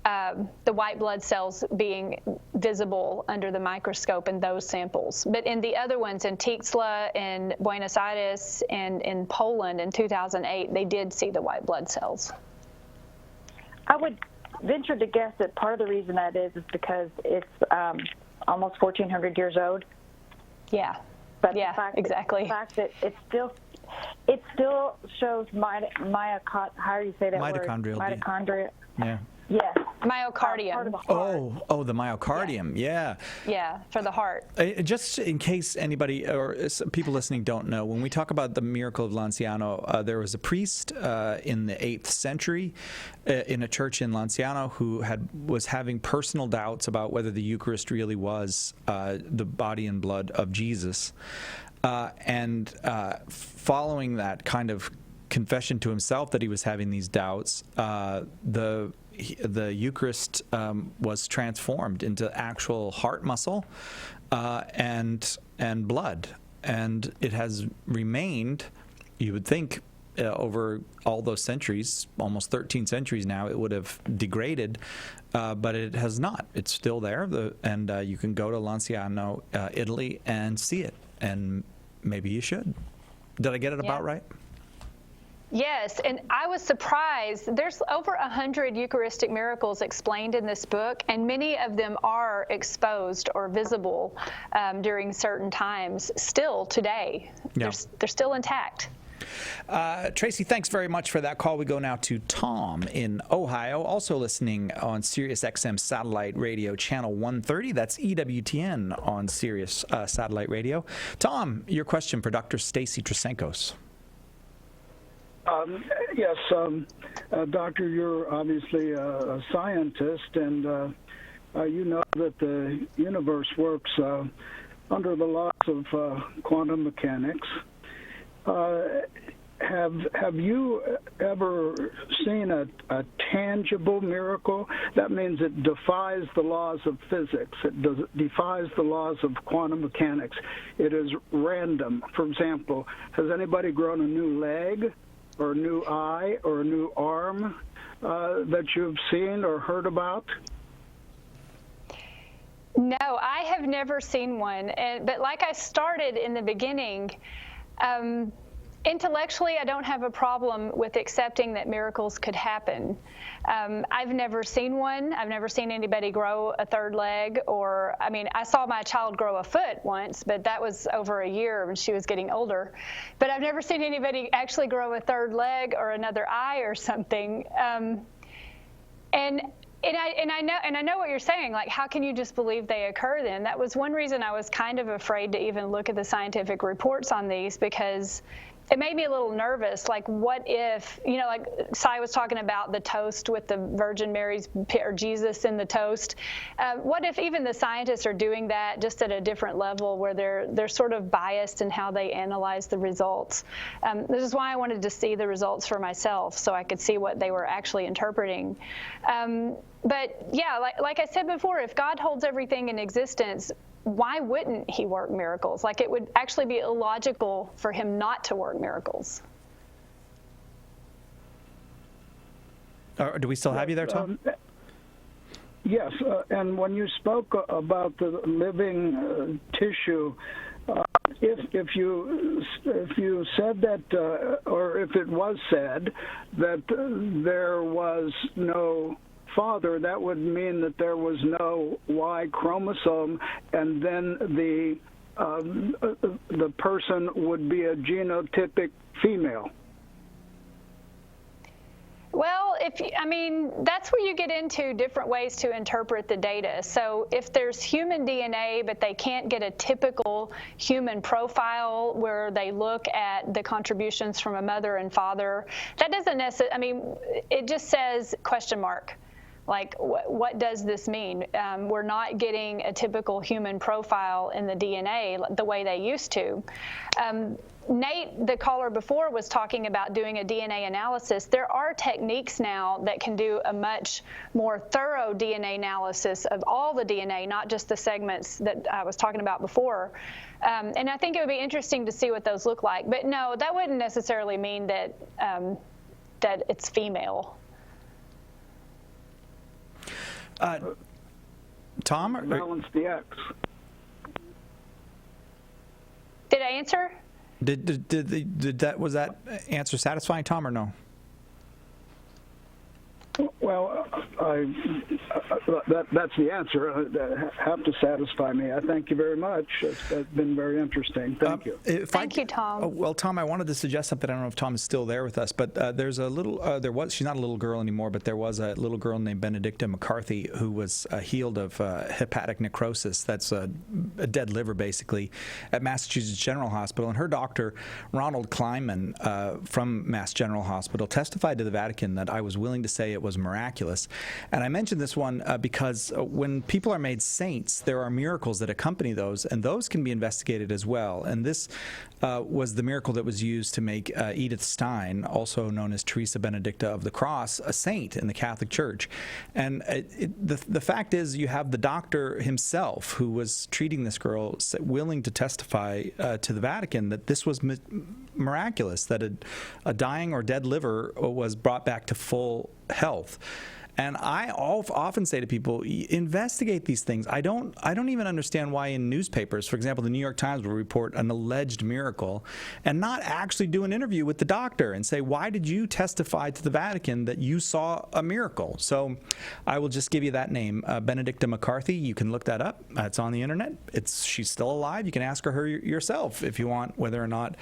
the white blood cells being visible under the microscope in those samples. But in the other ones, in Tixla, in Buenos Aires, and in Poland in 2008, they did see the white blood cells. I would venture to guess that part of the reason that is because it's almost 1,400 years old. Yeah. But yeah, exactly. The fact that it still shows how do you say that mitochondrial. word? Mitochondria. Yeah. Yes. Myocardium. Oh, the myocardium. Yeah. Yeah, for the heart. Just in case anybody or people listening don't know, when we talk about the miracle of Lanciano, there was a priest in the 8th century in a church in Lanciano who was having personal doubts about whether the Eucharist really was the body and blood of Jesus. And following that kind of confession to himself that he was having these doubts, the Eucharist was transformed into actual heart muscle and blood, and it has remained. You would think over all those centuries, almost 13 centuries now, it would have degraded, but it has not. It's still there, and you can go to Lanciano, Italy, and see it. And maybe you should. Did I get it about right? Yes, and I was surprised. There's over 100 Eucharistic miracles explained in this book, and many of them are exposed or visible during certain times still today. Yeah. They're still intact. Tracy, thanks very much for that call. We go now to Tom in Ohio, also listening on Sirius XM Satellite Radio Channel 130. That's EWTN on Sirius Satellite Radio. Tom, your question for Dr. Stacy Trasenkos. Yes, Doctor, you're obviously a scientist, and you know that the universe works under the laws of quantum mechanics. Have you ever seen a tangible miracle? That means it defies the laws of physics. It defies the laws of quantum mechanics. It is random. For example, has anybody grown a new leg or a new eye or a new arm that you've seen or heard about? No, I have never seen one. But like I started in the beginning, intellectually, I don't have a problem with accepting that miracles could happen. I've never seen one. I've never seen anybody grow a third leg, I saw my child grow a foot once, but that was over a year when she was getting older. But I've never seen anybody actually grow a third leg or another eye or something. And I know what you're saying, like, how can you just believe they occur then? That was one reason I was kind of afraid to even look at the scientific reports on these, because it made me a little nervous. Like, what if, like Cy was talking about the toast with the Virgin Mary's or Jesus in the toast. What if even the scientists are doing that just at a different level, where they're sort of biased in how they analyze the results? This is why I wanted to see the results for myself, so I could see what they were actually interpreting. But yeah, like I said before, if God holds everything in existence, why wouldn't he work miracles? Like, it would actually be illogical for him not to work miracles. Do we still have you there, Tom? Yes, and when you spoke about the living tissue, if you said that, or if it was said that there was no father, that would mean that there was no Y chromosome, and then the person would be a genotypic female. Well, that's where you get into different ways to interpret the data. So if there's human DNA, but they can't get a typical human profile where they look at the contributions from a mother and father, that doesn't necessarily, it just says question mark. Like, what does this mean? We're not getting a typical human profile in the DNA the way they used to. Nate, the caller before, was talking about doing a DNA analysis. There are techniques now that can do a much more thorough DNA analysis of all the DNA, not just the segments that I was talking about before. And I think it would be interesting to see what those look like. But no, that wouldn't necessarily mean that that it's female. Tom? Balance the X. Did I answer? Was that answer satisfying, Tom, or no? Well, that's the answer. Have to satisfy me. I thank you very much. It's been very interesting. Thank you. Thank you, Tom. Well, Tom, I wanted to suggest something. I don't know if Tom is still there with us, but there's a little. She's not a little girl anymore, but there was a little girl named Benedicta McCarthy who was healed of hepatic necrosis. That's a dead liver, basically, at Massachusetts General Hospital. And her doctor, Ronald Kleinman, from Mass General Hospital, testified to the Vatican that I was willing to say it was miraculous. And I mentioned this one because when people are made saints, there are miracles that accompany those, and those can be investigated as well. And this was the miracle that was used to make Edith Stein, also known as Teresa Benedicta of the Cross, a saint in the Catholic Church. And the fact is, you have the doctor himself who was treating this girl willing to testify to the Vatican that this was miraculous, that a dying or dead liver was brought back to full health. And I often say to people, investigate these things. I don't even understand why in newspapers, for example, the New York Times will report an alleged miracle and not actually do an interview with the doctor and say, why did you testify to the Vatican that you saw a miracle? So I will just give you that name, Benedicta McCarthy. You can look that up. It's on the internet. She's still alive. You can ask her yourself if you want whether or not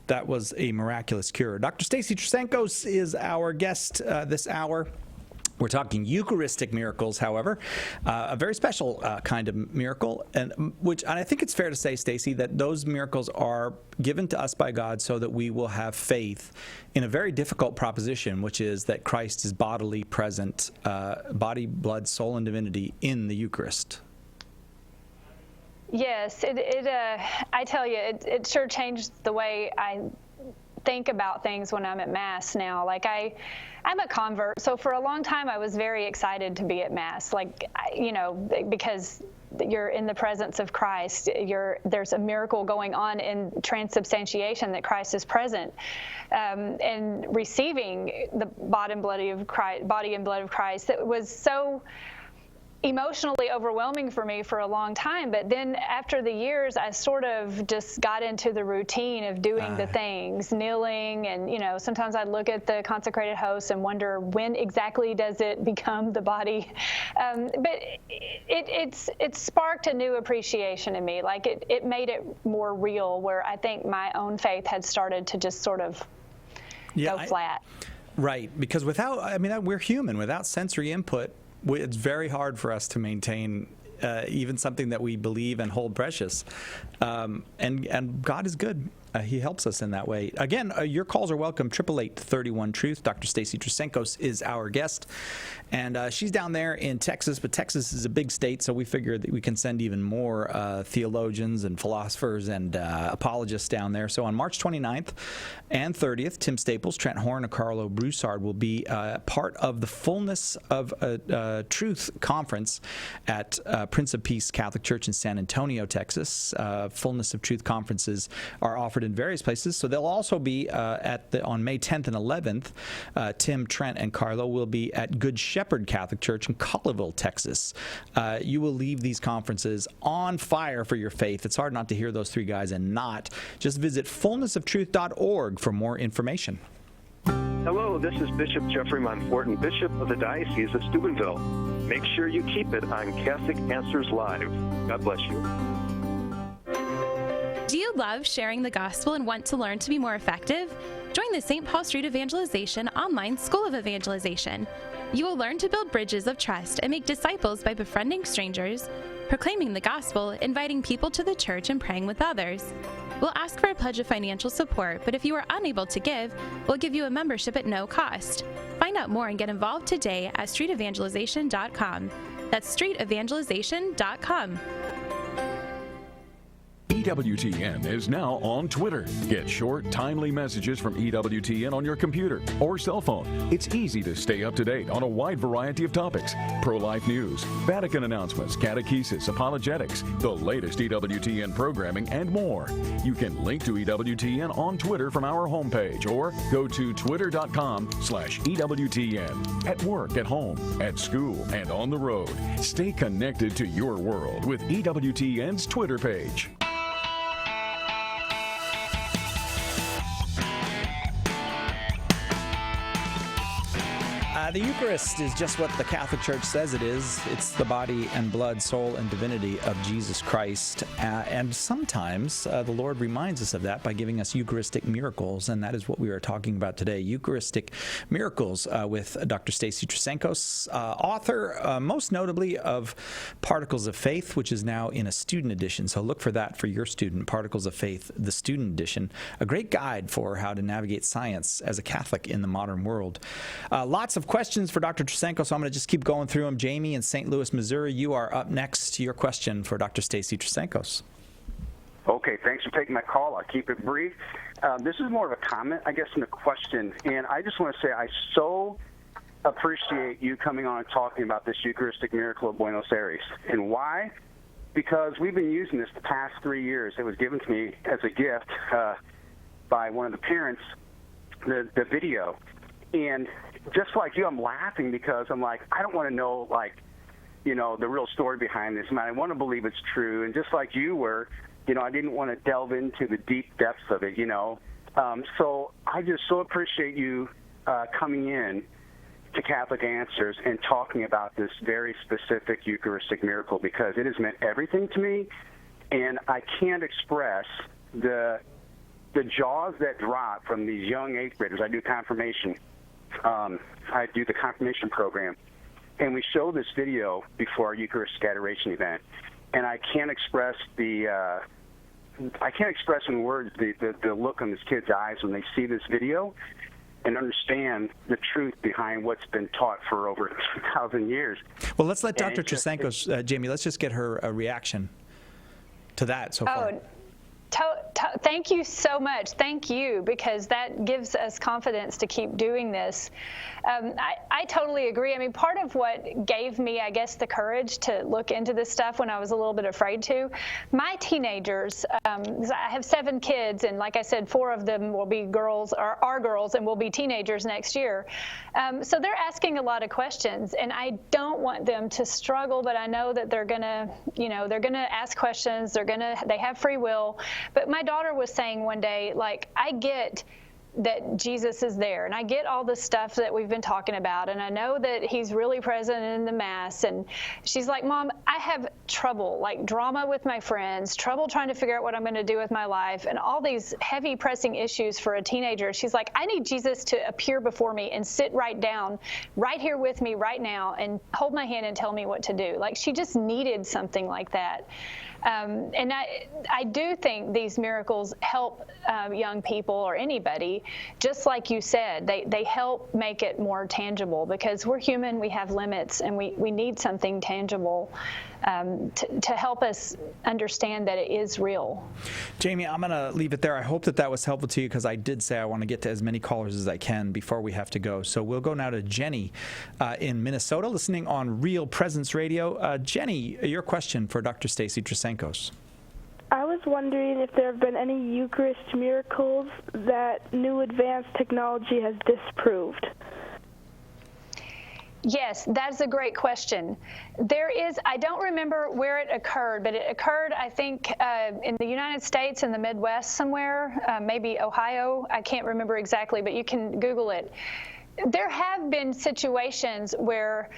that was a miraculous cure. Dr. Stacy Trasancos is our guest this hour. We're talking Eucharistic miracles, however, a very special kind of miracle, and I think it's fair to say, Stacy, that those miracles are given to us by God so that we will have faith in a very difficult proposition, which is that Christ is bodily present, body, blood, soul, and divinity in the Eucharist. Yes, I tell you, it sure changed the way I think about things when I'm at Mass now. Like I'm a convert, so for a long time I was very excited to be at Mass, because you're in the presence of Christ. There's a miracle going on in transubstantiation that Christ is present, and receiving the body and blood of Christ. That was so emotionally overwhelming for me for a long time. But then after the years, I sort of just got into the routine of doing the things, kneeling, and sometimes I'd look at the consecrated host and wonder when exactly does it become the body. But it sparked a new appreciation in me. Like it made it more real, where I think my own faith had started to just sort of go flat. Right, because we're human. Without sensory input, it's very hard for us to maintain even something that we believe and hold precious. And God is good. He helps us in that way. Again, your calls are welcome. 888-31-TRUTH. Dr. Stacy Trasancos is our guest. And she's down there in Texas, but Texas is a big state, so we figured that we can send even more theologians and philosophers and apologists down there. So on March 29th and 30th, Tim Staples, Trent Horn, and Carlo Broussard will be part of the Fullness of Truth conference at Prince of Peace Catholic Church in San Antonio, Texas. Fullness of Truth conferences are offered in various places. So they'll also be on May 10th and 11th. Tim, Trent, and Carlo will be at Good Shepherd Catholic Church in Colleyville, Texas. You will leave these conferences on fire for your faith. It's hard not to hear those three guys and not. Just visit fullnessoftruth.org for more information. Hello, this is Bishop Jeffrey Monforton, Bishop of the Diocese of Steubenville. Make sure you keep it on Catholic Answers Live. God bless you. Do you love sharing the gospel and want to learn to be more effective? Join the St. Paul Street Evangelization online School of Evangelization. You will learn to build bridges of trust and make disciples by befriending strangers, proclaiming the gospel, inviting people to the church, and praying with others. We'll ask for a pledge of financial support, but if you are unable to give, we'll give you a membership at no cost. Find out more and get involved today at streetevangelization.com. That's streetevangelization.com. EWTN is now on Twitter. Get short, timely messages from EWTN on your computer or cell phone. It's easy to stay up to date on a wide variety of topics. Pro-life news, Vatican announcements, catechesis, apologetics, the latest EWTN programming, and more. You can link to EWTN on Twitter from our homepage or go to twitter.com/EWTN. At work, at home, at school, and on the road. Stay connected to your world with EWTN's Twitter page. The Eucharist is just what the Catholic Church says it is. It's the body and blood, soul, and divinity of Jesus Christ. And sometimes the Lord reminds us of that by giving us Eucharistic miracles, and that is what we are talking about today. Eucharistic miracles with Dr. Stacy Trasancos, author most notably of Particles of Faith, which is now in a student edition. So look for that for your student, Particles of Faith, the student edition. A great guide for how to navigate science as a Catholic in the modern world. Lots of questions for Dr. Trasancos, so I'm going to just keep going through them. Jamie in St. Louis, Missouri, you are up next. Your question for Dr. Stacy Trasancos. Okay, thanks for taking my call. I'll keep it brief. This is more of a comment, I guess, than a question. And I just want to say I so appreciate you coming on and talking about this Eucharistic miracle of Buenos Aires. And why? Because we've been using this the past 3 years. It was given to me as a gift by one of the parents, the video. And just like you, I'm laughing because I'm like, I don't want to know, like, you know, the real story behind this. Man, I want to believe it's true. And just like you were, you know, I didn't want to delve into the deep depths of it, you know. So I just so appreciate you coming in to Catholic Answers and talking about this very specific Eucharistic miracle, because it has meant everything to me, and I can't express the jaws that drop from these young 8th graders. I do confirmation. I do the confirmation program, and we show this video before our Eucharistic Adoration event, and I can't express in words the look on this kid's eyes when they see this video and understand the truth behind what's been taught for over 2,000 years. Well, let's let Dr. Trasenkos, Jamie, let's just get her reaction to that so far. Thank you so much. Thank you, because that gives us confidence to keep doing this. I totally agree. I mean, part of what gave me, I guess, the courage to look into this stuff when I was a little bit afraid to, my teenagers, I have 7 kids, and like I said, 4 of them will be girls, or are girls, and will be teenagers next year. So they're asking a lot of questions, and I don't want them to struggle, but I know that they're gonna ask questions. They have free will. But my daughter was saying one day, like, I get that Jesus is there, and I get all the stuff that we've been talking about, and I know that he's really present in the Mass. And she's like, Mom, I have trouble, like drama with my friends, trouble trying to figure out what I'm going to do with my life, and all these heavy pressing issues for a teenager. She's like, I need Jesus to appear before me and sit right down right here with me right now and hold my hand and tell me what to do. Like, she just needed something like that. And I do think these miracles help young people or anybody, just like you said. They help make it more tangible, because we're human, we have limits, and we need something tangible to help us understand that it is real. Jamie, I'm going to leave it there. I hope that was helpful to you, because I did say I want to get to as many callers as I can before we have to go. So we'll go now to Jenny in Minnesota, listening on Real Presence Radio. Jenny, your question for Dr. Stacy Trasenkos. I was wondering if there have been any Eucharist miracles that new advanced technology has disproved. Yes, that's a great question. I don't remember where it occurred, but it occurred, I think, in the United States, in the Midwest somewhere, maybe Ohio. I can't remember exactly, but you can Google it. There have been situations where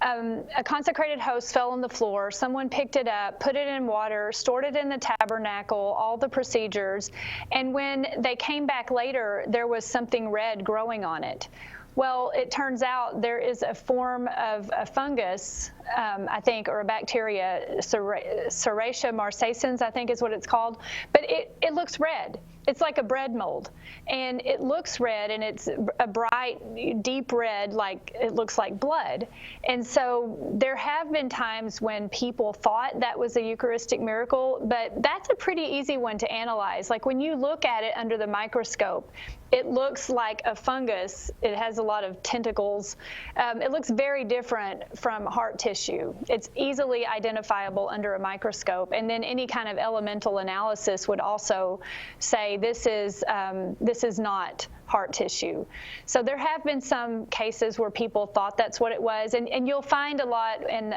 a consecrated host fell on the floor, someone picked it up, put it in water, stored it in the tabernacle, all the procedures, and when they came back later, there was something red growing on it. Well, it turns out there is a form of a fungus, I think, or a bacteria, Serratia marcescens, I think is what it's called, but it looks red. It's like a bread mold, and it looks red, and it's a bright, deep red, like it looks like blood. And so there have been times when people thought that was a Eucharistic miracle, but that's a pretty easy one to analyze. Like when you look at it under the microscope, it looks like a fungus. It has a lot of tentacles. It looks very different from heart tissue. It's easily identifiable under a microscope. And then any kind of elemental analysis would also say this is not heart tissue. So there have been some cases where people thought that's what it was. And you'll find a lot in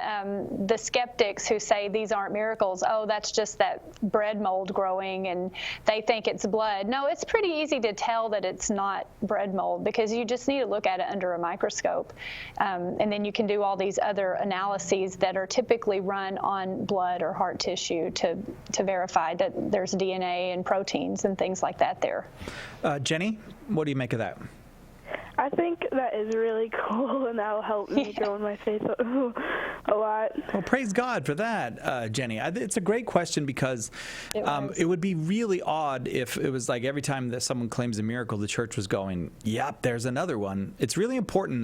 the skeptics who say these aren't miracles. Oh, that's just that bread mold growing, and they think it's blood. No, it's pretty easy to tell that it's not bread mold, because you just need to look at it under a microscope. And then you can do all these other analyses that are typically run on blood or heart tissue to verify that there's DNA and proteins and things like that there. Jenny, what do you make of that? I think that is really cool, and that will help me grow in my faith a lot. Well, praise God for that, Jenny. It's a great question, because it would be really odd if it was like every time that someone claims a miracle, the church was going, yep, there's another one. It's really important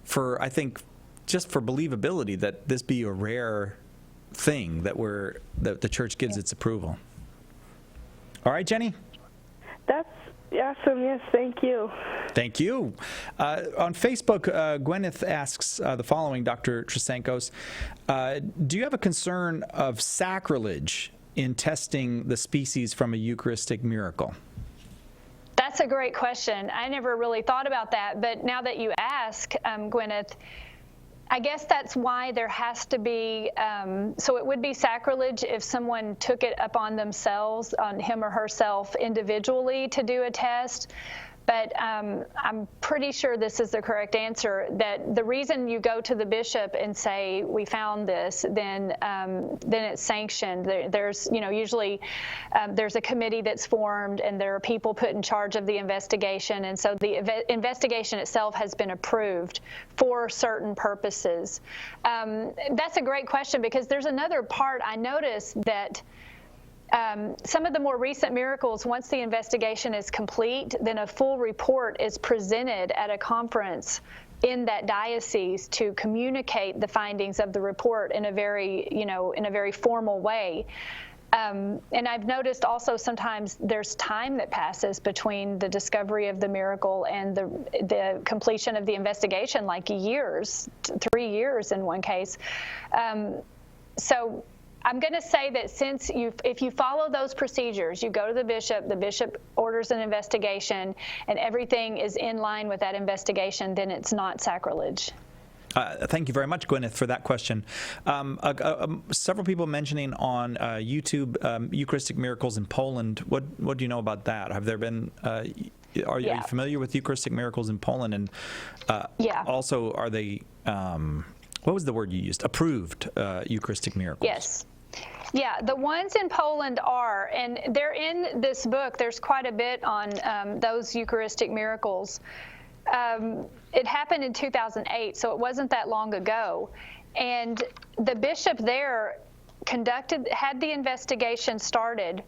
for, I think, just for believability, that this be a rare thing that the church gives its approval. All right, Jenny? That's awesome. Yes, thank you. Thank you. On Facebook, Gwyneth asks the following, Dr. Trasenkos. Do you have a concern of sacrilege in testing the species from a Eucharistic miracle? That's a great question. I never really thought about that, but now that you ask, Gwyneth, I guess that's why there has to be, so it would be sacrilege if someone took it upon themselves, on him or herself individually, to do a test. But I'm pretty sure this is the correct answer, that the reason you go to the bishop and say, we found this, then it's sanctioned. There's, usually there's a committee that's formed, and there are people put in charge of the investigation. And so the investigation itself has been approved for certain purposes. That's a great question, because there's another part I noticed that some of the more recent miracles, once the investigation is complete, then a full report is presented at a conference in that diocese to communicate the findings of the report in a very, in a very formal way. And I've noticed also sometimes there's time that passes between the discovery of the miracle and the completion of the investigation, like years, 3 years in one case. So I'm going to say that if you follow those procedures, you go to the bishop orders an investigation, and everything is in line with that investigation, then it's not sacrilege. Thank you very much, Gwyneth, for that question. Several people mentioning on YouTube Eucharistic miracles in Poland. What do you know about that? Have there been? Are you familiar with Eucharistic miracles in Poland? And also, are they? What was the word you used? Approved Eucharistic miracles. Yes. Yeah, the ones in Poland are, and they're in this book. There's quite a bit on those Eucharistic miracles. It happened in 2008, so it wasn't that long ago. And the bishop there had the investigation started,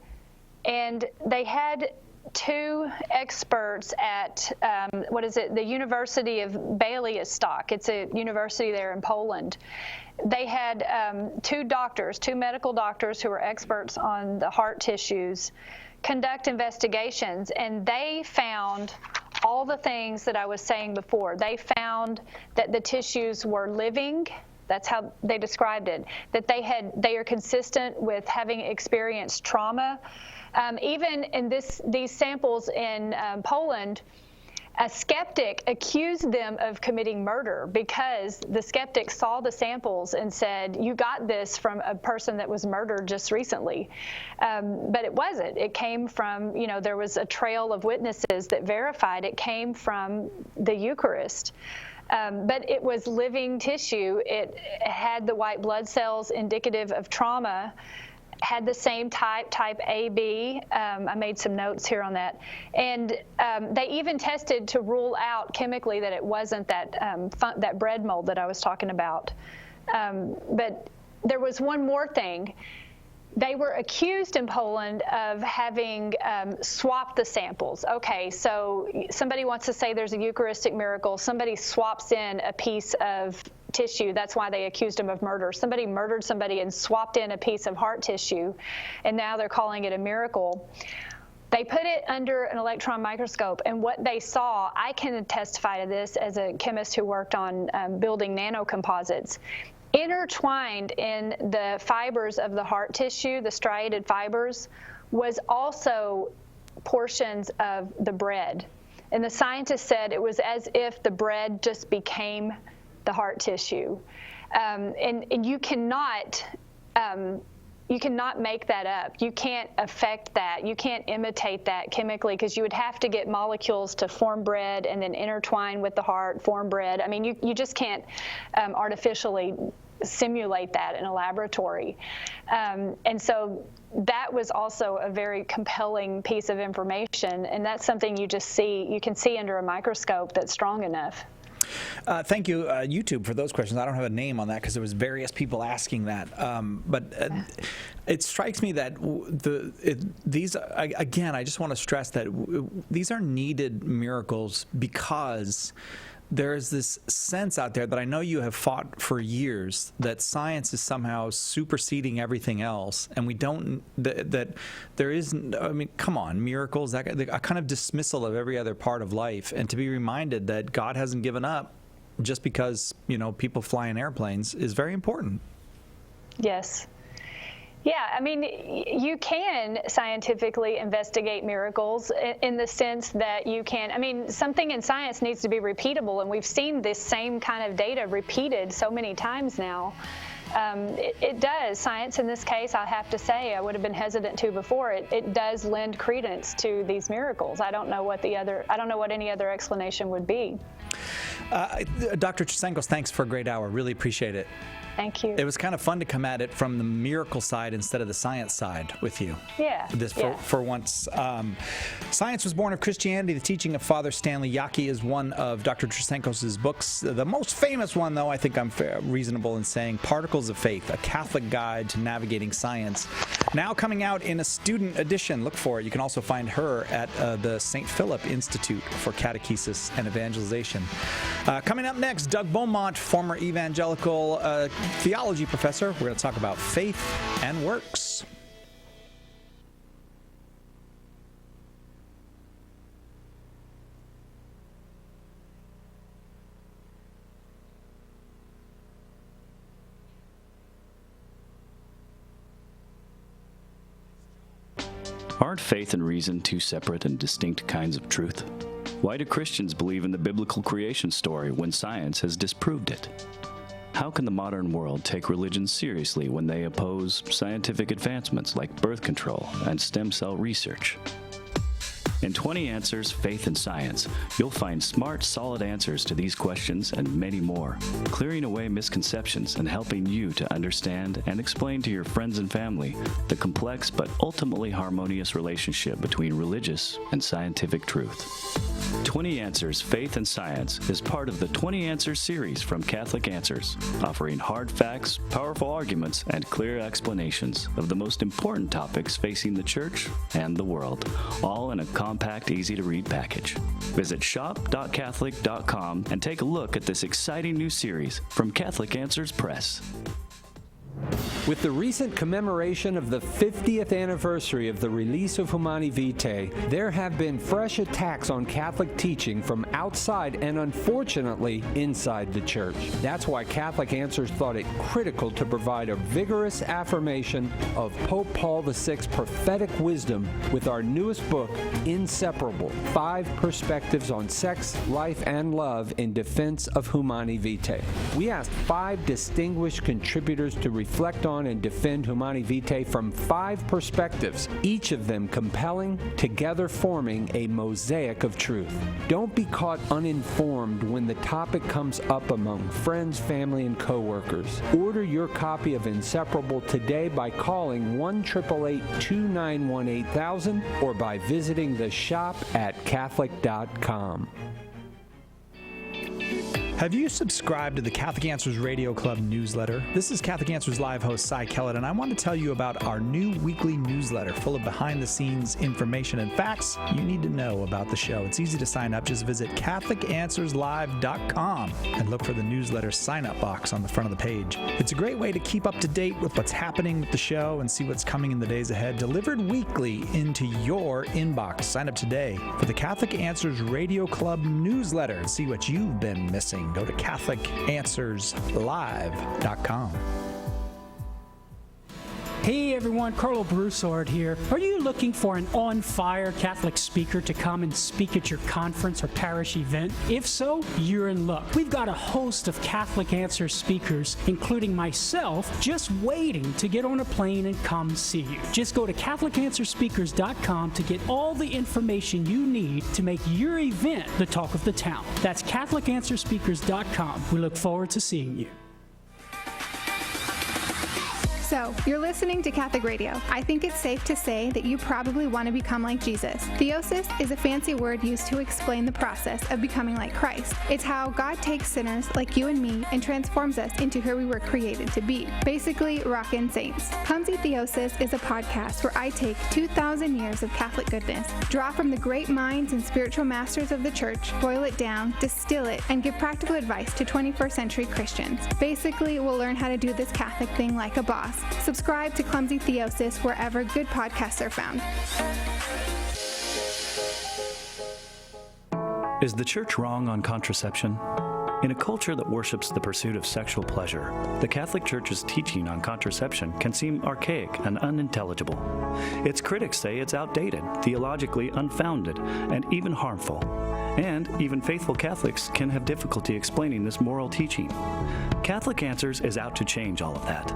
and they had 2 experts at, the University of Białystok. It's a university there in Poland. They had 2 medical doctors who were experts on the heart tissues, conduct investigations, and they found all the things that I was saying before. They found that the tissues were living. That's how they described it, that they are consistent with having experienced trauma. Even in these samples in Poland, a skeptic accused them of committing murder because the skeptic saw the samples and said, you got this from a person that was murdered just recently. But it wasn't. It came from, there was a trail of witnesses that verified it came from the Eucharist. But it was living tissue. It had the white blood cells indicative of trauma, had the same type AB. I made some notes here on that. And they even tested to rule out chemically that it wasn't that bread mold that I was talking about. But there was one more thing. They were accused in Poland of having swapped the samples. Okay, so somebody wants to say there's a Eucharistic miracle. Somebody swaps in a piece of tissue. That's why they accused him of murder. Somebody murdered somebody and swapped in a piece of heart tissue, and now they're calling it a miracle. They put it under an electron microscope, and what they saw, I can testify to this as a chemist who worked on building nanocomposites. Intertwined in the fibers of the heart tissue, the striated fibers, was also portions of the bread. And the scientists said it was as if the bread just became the heart tissue. And you cannot make that up. You can't affect that. You can't imitate that chemically, because you would have to get molecules to form bread and then intertwine with the heart, form bread. I mean, you just can't artificially simulate that in a laboratory. And so that was also a very compelling piece of information, and that's something you can see under a microscope that's strong enough. Thank you, YouTube, for those questions. I don't have a name on that because there was various people asking that. But it strikes me that these, again, I just want to stress that these are needed miracles, because there's this sense out there that I know you have fought for years, that science is somehow superseding everything else, and we don't, that there isn't, I mean, come on, miracles, a kind of dismissal of every other part of life, and to be reminded that God hasn't given up just because, people fly in airplanes is very important. Yes. Yeah, I mean, you can scientifically investigate miracles in the sense that you can. I mean, something in science needs to be repeatable, and we've seen this same kind of data repeated so many times now. It does. Science, in this case, I have to say, I would have been hesitant to before. It does lend credence to these miracles. I don't know what any other explanation would be. Dr. Trasenkos, thanks for a great hour. Really appreciate it. Thank you. It was kind of fun to come at it from the miracle side instead of the science side with you. Yeah. For once. Science Was Born of Christianity. The Teaching of Father Stanley Yaki is one of Dr. Trasenkos' books. The most famous one, though, I think I'm reasonable in saying, Particles of Faith, A Catholic Guide to Navigating Science. Now coming out in a student edition. Look for it. You can also find her at the St. Philip Institute for Catechesis and Evangelization. Coming up next, Doug Beaumont, former evangelical theology professor. We're going to talk about faith and works. Aren't faith and reason two separate and distinct kinds of truth? Why do Christians believe in the biblical creation story when science has disproved it? How can the modern world take religion seriously when they oppose scientific advancements like birth control and stem cell research? In 20 Answers, Faith and Science, you'll find smart, solid answers to these questions and many more, clearing away misconceptions and helping you to understand and explain to your friends and family the complex but ultimately harmonious relationship between religious and scientific truth. 20 Answers, Faith and Science is part of the 20 Answers series from Catholic Answers, offering hard facts, powerful arguments, and clear explanations of the most important topics facing the Church and the world, all in a compact, easy-to-read package. Visit shop.catholic.com and take a look at this exciting new series from Catholic Answers Press. With the recent commemoration of the 50th anniversary of the release of Humani Vitae, there have been fresh attacks on Catholic teaching from outside and, unfortunately, inside the Church. That's why Catholic Answers thought it critical to provide a vigorous affirmation of Pope Paul VI's prophetic wisdom with our newest book, Inseparable: 5 Perspectives on Sex, Life, and Love in Defense of Humani Vitae. We asked 5 distinguished contributors to reflect on and defend Humani Vitae from 5 perspectives, each of them compelling, together forming a mosaic of truth. Don't be caught uninformed when the topic comes up among friends, family, and co-workers. Order your copy of Inseparable today by calling 1-888-291-8000 or by visiting the shop at Catholic.com. Have you subscribed to the Catholic Answers Radio Club newsletter? This is Catholic Answers Live host Cy Kellett, and I want to tell you about our new weekly newsletter full of behind-the-scenes information and facts you need to know about the show. It's easy to sign up. Just visit CatholicAnswersLive.com and look for the newsletter sign-up box on the front of the page. It's a great way to keep up to date with what's happening with the show and see what's coming in the days ahead, delivered weekly into your inbox. Sign up today for the Catholic Answers Radio Club newsletter and see what you've been missing. Go to CatholicAnswersLive.com. Hey everyone, Carlo Broussard here. Are you looking for an on-fire Catholic speaker to come and speak at your conference or parish event? If so, you're in luck. We've got a host of Catholic Answers speakers, including myself, just waiting to get on a plane and come see you. Just go to CatholicAnswersSpeakers.com to get all the information you need to make your event the talk of the town. That's CatholicAnswersSpeakers.com. We look forward to seeing you. So, you're listening to Catholic Radio. I think it's safe to say that you probably want to become like Jesus. Theosis is a fancy word used to explain the process of becoming like Christ. It's how God takes sinners like you and me and transforms us into who we were created to be. Basically, rockin' saints. Clumsy Theosis is a podcast where I take 2,000 years of Catholic goodness, draw from the great minds and spiritual masters of the Church, boil it down, distill it, and give practical advice to 21st century Christians. Basically, we'll learn how to do this Catholic thing like a boss. Subscribe to Clumsy Theosis wherever good podcasts are found. Is the Church wrong on contraception? In a culture that worships the pursuit of sexual pleasure, the Catholic Church's teaching on contraception can seem archaic and unintelligible. Its critics say it's outdated, theologically unfounded, and even harmful. And even faithful Catholics can have difficulty explaining this moral teaching. Catholic Answers is out to change all of that.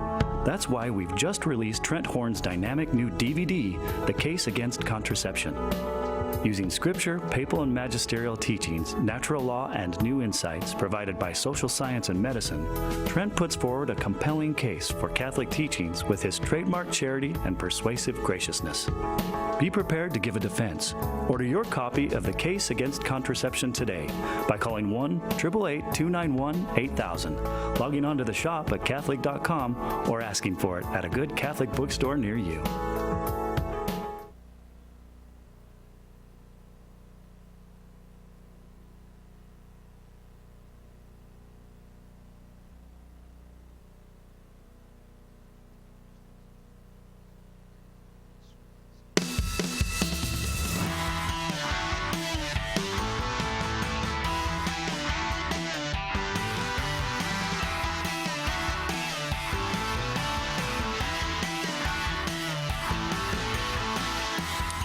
That's why we've just released Trent Horn's dynamic new DVD, The Case Against Contraception. Using scripture, papal and magisterial teachings, natural law, and new insights provided by social science and medicine, Trent puts forward a compelling case for Catholic teachings with his trademark charity and persuasive graciousness. Be prepared to give a defense. Order your copy of The Case Against Contraception today by calling 1-888-291-8000, logging on to the shop at Catholic.com, or asking for it at a good Catholic bookstore near you.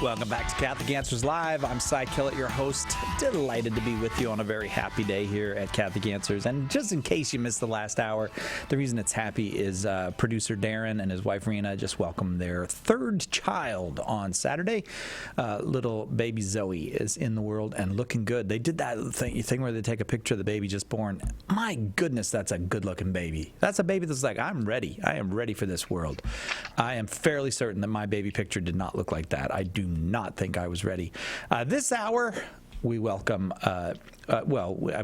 Welcome back to Catholic Answers Live. I'm Cy Kellett, your host. Delighted to be with you on a very happy day here at Catholic Answers. And just in case you missed the last hour, the reason it's happy is producer Darren and his wife Rena just welcomed their third child on Saturday. Little baby Zoe is in the world and looking good. They did that thing where they take a picture of the baby just born. My goodness, that's a good-looking baby. That's a baby that's like, I'm ready. I am ready for this world. I am fairly certain that my baby picture did not look like that. I do not think I was ready. This hour, we welcome,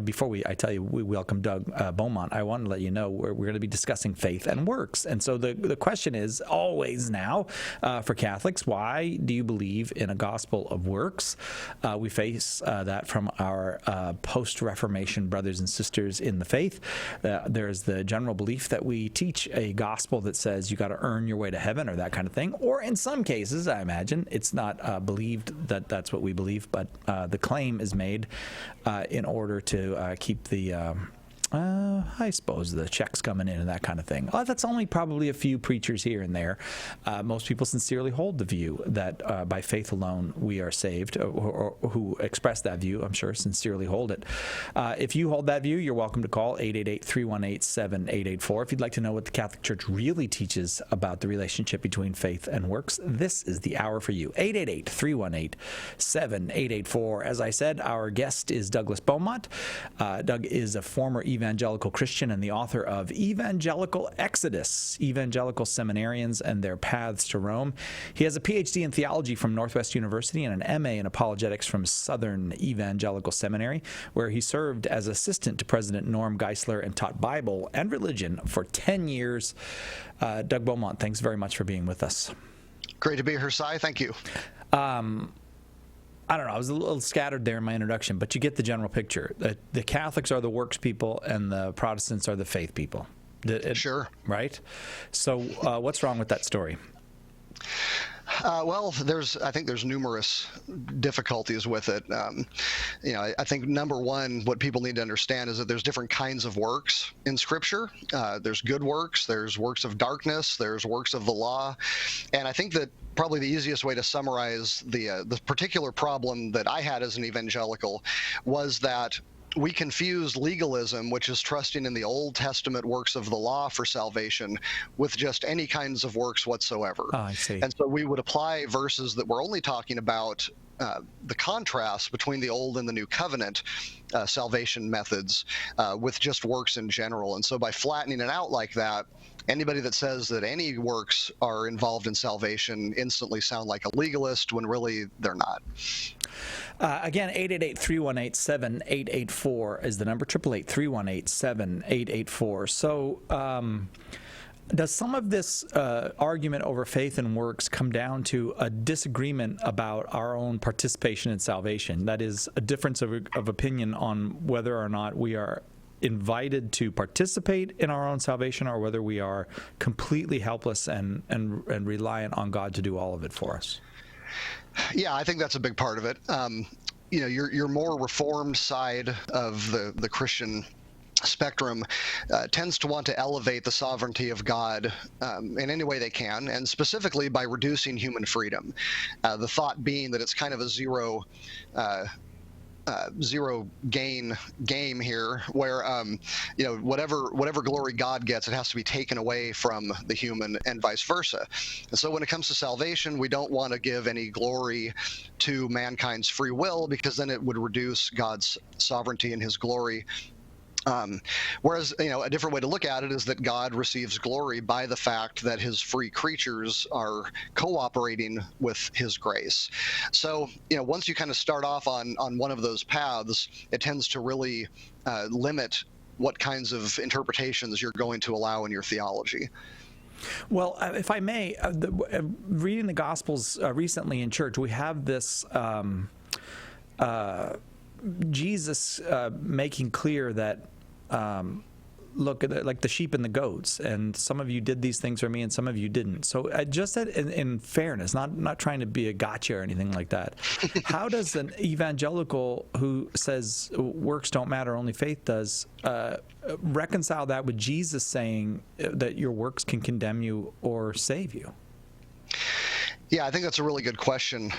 before I tell you we welcome Doug Beaumont, I want to let you know we're going to be discussing faith and works. And so the question is always now for Catholics, why do you believe in a gospel of works? We face that from our post-Reformation brothers and sisters in the faith. There's the general belief that we teach a gospel that says you got to earn your way to heaven or that kind of thing. Or in some cases, I imagine, it's not believed that that's what we believe, but the claim is made in order to keep the I suppose the checks coming in and that kind of thing. That's only probably a few preachers here and there. Most people sincerely hold the view that by faith alone we are saved, or who express that view, I'm sure, sincerely hold it. If you hold that view, you're welcome to call 888-318-7884. If you'd like to know what the Catholic Church really teaches about the relationship between faith and works, this is the hour for you. 888-318-7884. As I said, our guest is Douglas Beaumont. Doug is a former evangelical Christian and the author of Evangelical Exodus, Evangelical Seminarians and Their Paths to Rome. He has a PhD in theology from Northwest University and an MA in apologetics from Southern Evangelical Seminary, where he served as assistant to President Norm Geisler and taught Bible and religion for 10 years. Doug Beaumont, thanks very much for being with us. Great to be here, Cy. Thank you. I don't know, I was a little scattered there in my introduction, but you get the general picture. The Catholics are the works people and the Protestants are the faith people. Sure. Right? So what's wrong with that story? Well, I think there's numerous difficulties with it. I think number one, what people need to understand is that there's different kinds of works in Scripture. There's good works, there's works of darkness, there's works of the law, and I think that probably the easiest way to summarize the particular problem that I had as an evangelical was that we confuse legalism, which is trusting in the Old Testament works of the law for salvation, with just any kinds of works whatsoever. Oh, I see. And so we would apply verses that were only talking about the contrast between the Old and the New Covenant salvation methods with just works in general. And so by flattening it out like that, anybody that says that any works are involved in salvation instantly sound like a legalist when really they're not. Again, 888-318-7884 is the number, 888-318-7884. So does some of this argument over faith and works come down to a disagreement about our own participation in salvation? That is, a difference of opinion on whether or not we are invited to participate in our own salvation, or whether we are completely helpless and reliant on God to do all of it for us? Yeah, I think that's a big part of it. Your more reformed side of the Christian spectrum tends to want to elevate the sovereignty of God in any way they can, and specifically by reducing human freedom. The thought being that it's kind of a zero gain game here, where whatever glory God gets, it has to be taken away from the human, and vice versa. And so when it comes to salvation, we don't want to give any glory to mankind's free will, because then it would reduce God's sovereignty and his glory. Whereas, a different way to look at it is that God receives glory by the fact that his free creatures are cooperating with his grace. So, once you kind of start off on one of those paths, it tends to really limit what kinds of interpretations you're going to allow in your theology. Well, if I may, reading the Gospels recently in church, we have this Jesus making clear that look at like the sheep and the goats, and some of you did these things for me and some of you didn't. So just in fairness, not trying to be a gotcha or anything like that, how does an evangelical who says works don't matter, only faith does, reconcile that with Jesus saying that your works can condemn you or save you? Yeah, I think that's a really good question.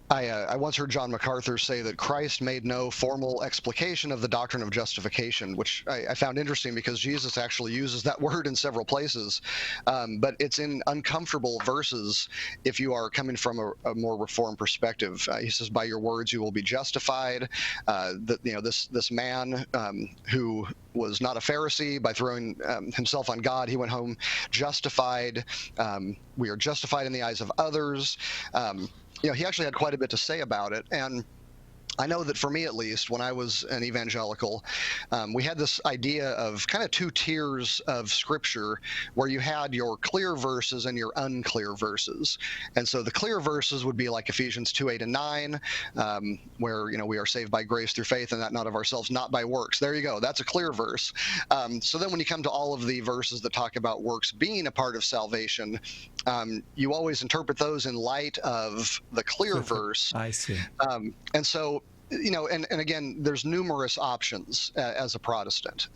I once heard John MacArthur say that Christ made no formal explication of the doctrine of justification, which I found interesting because Jesus actually uses that word in several places, but it's in uncomfortable verses if you are coming from a more Reformed perspective. He says, "By your words you will be justified." This man who was not a Pharisee, by throwing himself on God, he went home justified. We are justified in the eyes of others. He actually had quite a bit to say about it. And I know that for me, at least, when I was an evangelical, we had this idea of kind of two tiers of scripture where you had your clear verses and your unclear verses. And so the clear verses would be like Ephesians 2:8 and 9, where, we are saved by grace through faith, and that not of ourselves, not by works. There you go. That's a clear verse. So then when you come to all of the verses that talk about works being a part of salvation, you always interpret those in light of the clear verse. I see. And so, and again, there's numerous options as a Protestant.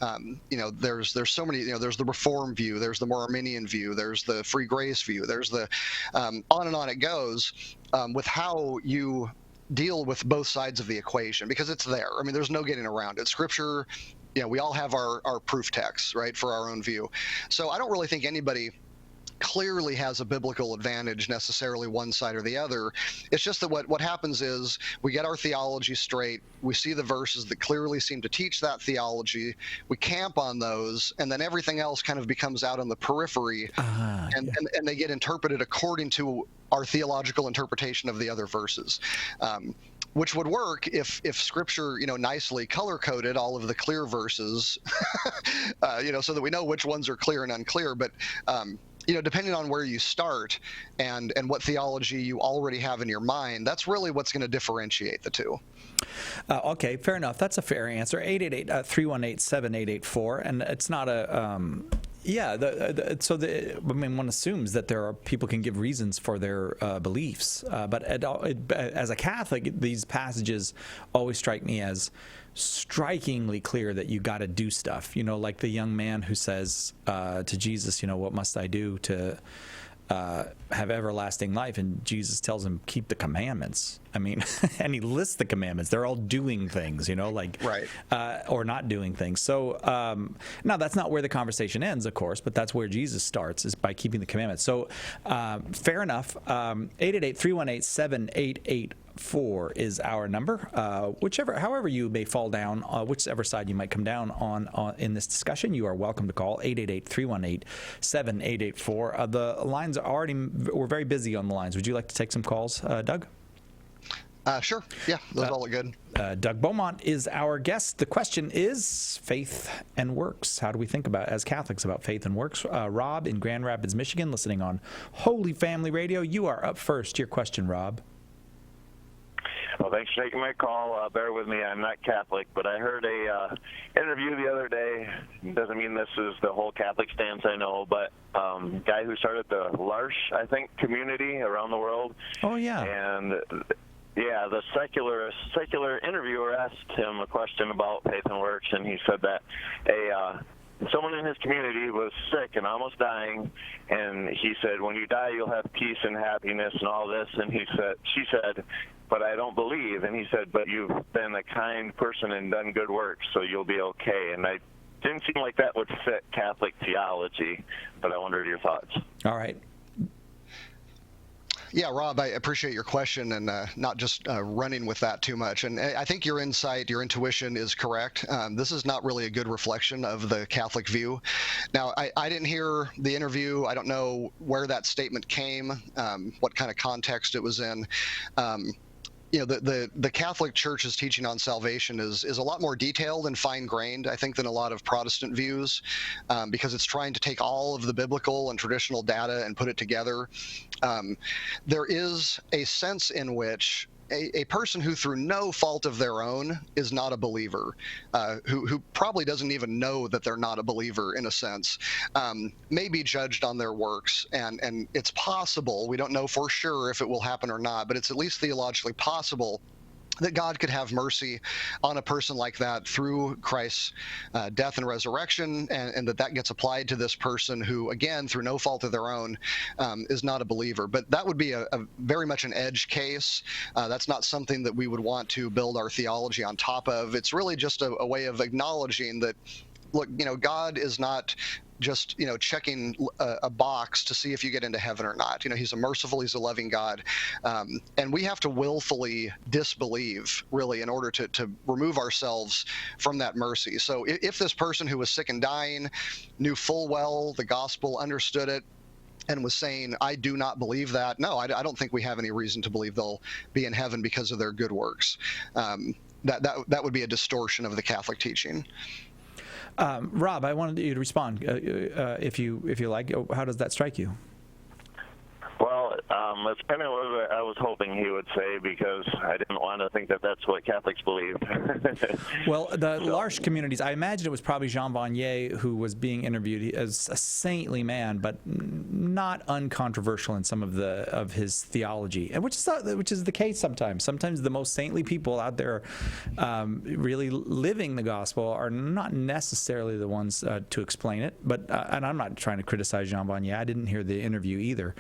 There's so many, there's the Reform view, there's the more Arminian view, there's the free grace view, there's the on and on it goes with how you deal with both sides of the equation, because it's there. I mean, there's no getting around it. Scripture, we all have our proof texts, right, for our own view. So I don't really think anybody clearly has a biblical advantage, necessarily one side or the other. It's just that what happens is we get our theology straight, we see the verses that clearly seem to teach that theology, we camp on those, and then everything else kind of becomes out on the periphery, and they get interpreted according to our theological interpretation of the other verses. Which would work if Scripture, nicely color-coded all of the clear verses, so that we know which ones are clear and unclear. But depending on where you start and what theology you already have in your mind, that's really what's going to differentiate the two. Okay, fair enough. That's a fair answer. 888-318-7884, and it's not a. One assumes that there are people can give reasons for their beliefs, but as a Catholic, these passages always strike me as strikingly clear that you got to do stuff. Like the young man who says to Jesus, "What must I do to have everlasting life?" And Jesus tells him, "Keep the commandments." I mean, and he lists the commandments. They're all doing things, right, or not doing things. So now that's not where the conversation ends, of course, but that's where Jesus starts, is by keeping the commandments. So fair enough. 888-318-7884 is our number. However you may fall down, whichever side you might come down on in this discussion, you are welcome to call 888-318-7884. The lines we're very busy on the lines. Would you like to take some calls, Doug? Sure. Yeah, those all look good. Doug Beaumont is our guest. The question is faith and works. How do we think as Catholics about faith and works? Rob in Grand Rapids, Michigan, listening on Holy Family Radio. You are up first. Your question, Rob. Well, thanks for taking my call. Bear with me. I'm not Catholic, but I heard a interview the other day. It doesn't mean this is the whole Catholic stance, I know, but guy who started the L'Arche, I think, community around the world. Oh, yeah. And Yeah, the secular interviewer asked him a question about faith and works, and he said that someone in his community was sick and almost dying, and he said, when you die, you'll have peace and happiness and all this. And she said, but I don't believe. And he said, but you've been a kind person and done good work, so you'll be okay. And I didn't seem like that would fit Catholic theology, but I wondered your thoughts. All right. Yeah, Rob, I appreciate your question and not just running with that too much. And I think your insight, your intuition is correct. This is not really a good reflection of the Catholic view. Now, I didn't hear the interview. I don't know where that statement came, what kind of context it was in. You know, the Catholic Church's teaching on salvation is a lot more detailed and fine-grained, I think, than a lot of Protestant views, because it's trying to take all of the biblical and traditional data and put it together. There is a sense in which a person who, through no fault of their own, is not a believer, who probably doesn't even know that they're not a believer, in a sense, may be judged on their works. And it's possible, we don't know for sure if it will happen or not, but it's at least theologically possible that God could have mercy on a person like that through Christ's death and resurrection, and that gets applied to this person who, again, through no fault of their own, is not a believer. But that would be a very much an edge case. That's not something that we would want to build our theology on top of. It's really just a way of acknowledging that, look, you know, God is not just, you know, checking a box to see if you get into heaven or not. You know, he's a merciful, he's a loving God. And we have to willfully disbelieve, really, in order to remove ourselves from that mercy. So if this person who was sick and dying knew full well the gospel, understood it, and was saying, I do not believe that, no, I don't think we have any reason to believe they'll be in heaven because of their good works. That would be a distortion of the Catholic teaching. Rob, I wanted you to respond, if you like. How does that strike you? Well, that's kind of what I was hoping he would say, because I didn't want to think that that's what Catholics believe. Well, the L'Arche communities, I imagine it was probably Jean Vanier who was being interviewed as a saintly man, but not uncontroversial in some of his theology, and which is the case sometimes. Sometimes the most saintly people out there really living the gospel are not necessarily the ones to explain it. But and I'm not trying to criticize Jean Vanier. I didn't hear the interview either.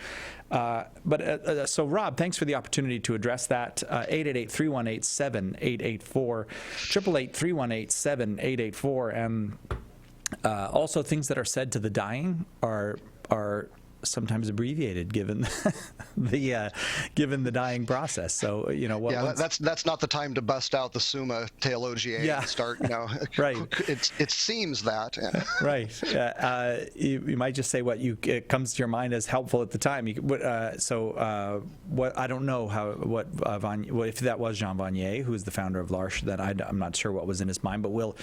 So, Rob, thanks for the opportunity to address that. 888-318-7884, 888-318-7884, and also things that are said to the dying are sometimes abbreviated given the dying process. So, you know, that's not the time to bust out the Summa Theologiae and start, you know, right. It seems that. Right. You might just say what it comes to your mind as helpful at the time. What I don't know if that was Jean Vanier, who is the founder of L'Arche, that I'm not sure what was in his mind, but we'll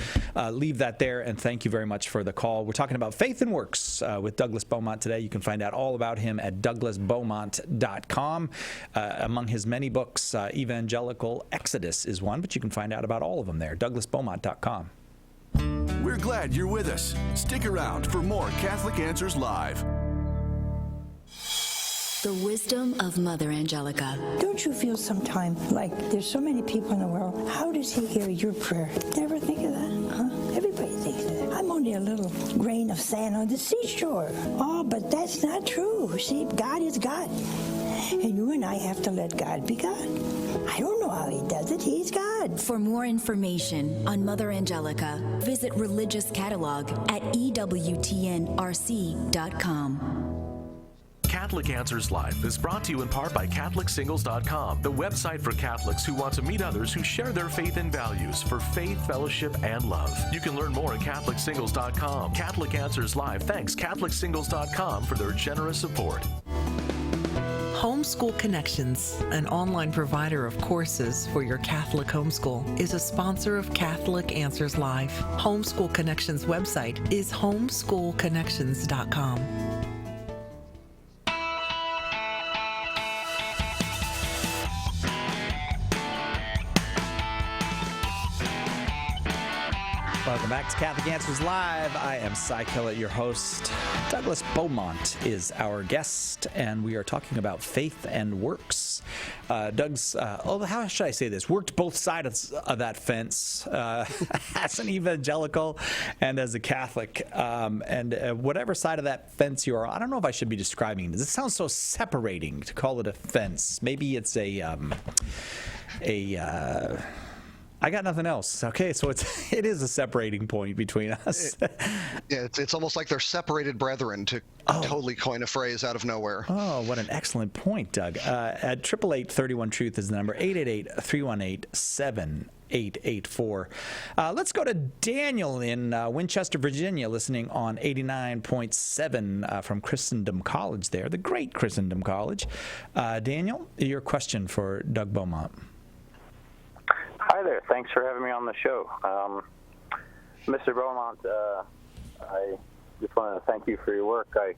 leave that there. And thank you very much for the call. We're talking about faith and works with Douglas Beaumont today. You can find out all about him at douglasbeaumont.com. Among his many books, Evangelical Exodus is one, but you can find out about all of them there, douglasbeaumont.com. We're glad you're with us. Stick around for more Catholic Answers Live. The wisdom of Mother Angelica. Don't you feel sometimes like there's so many people in the world? How does he hear your prayer? Never think of that, huh? Everybody thinks of that. I'm only a little grain of sand on the seashore. Oh, but that's not true. See, God is God. And you and I have to let God be God. I don't know how he does it. He's God. For more information on Mother Angelica, visit Religious Catalog at EWTNRC.com. Catholic Answers Live is brought to you in part by CatholicSingles.com, the website for Catholics who want to meet others who share their faith and values for faith, fellowship, and love. You can learn more at CatholicSingles.com. Catholic Answers Live thanks CatholicSingles.com for their generous support. Homeschool Connections, an online provider of courses for your Catholic homeschool, is a sponsor of Catholic Answers Live. Homeschool Connections website is homeschoolconnections.com. Welcome back to Catholic Answers Live. I am Cy Kellett, your host. Douglas Beaumont is our guest, and we are talking about faith and works. Doug's, how should I say this? Worked both sides of that fence as an evangelical and as a Catholic. And whatever side of that fence you are, I don't know if I should be describing this. It sounds so separating to call it a fence. Maybe it's I got nothing else. Okay, so it is a separating point between us. It's almost like they're separated brethren, to totally coin a phrase out of nowhere. Oh, what an excellent point, Doug. At 888-31-TRUTH is the number, 888-318-7884. Let's go to Daniel in Winchester, Virginia, listening on 89.7 from Christendom College there, the great Christendom College. Daniel, your question for Doug Beaumont. Hi there. Thanks for having me on the show. Mr. Beaumont, I just want to thank you for your work. I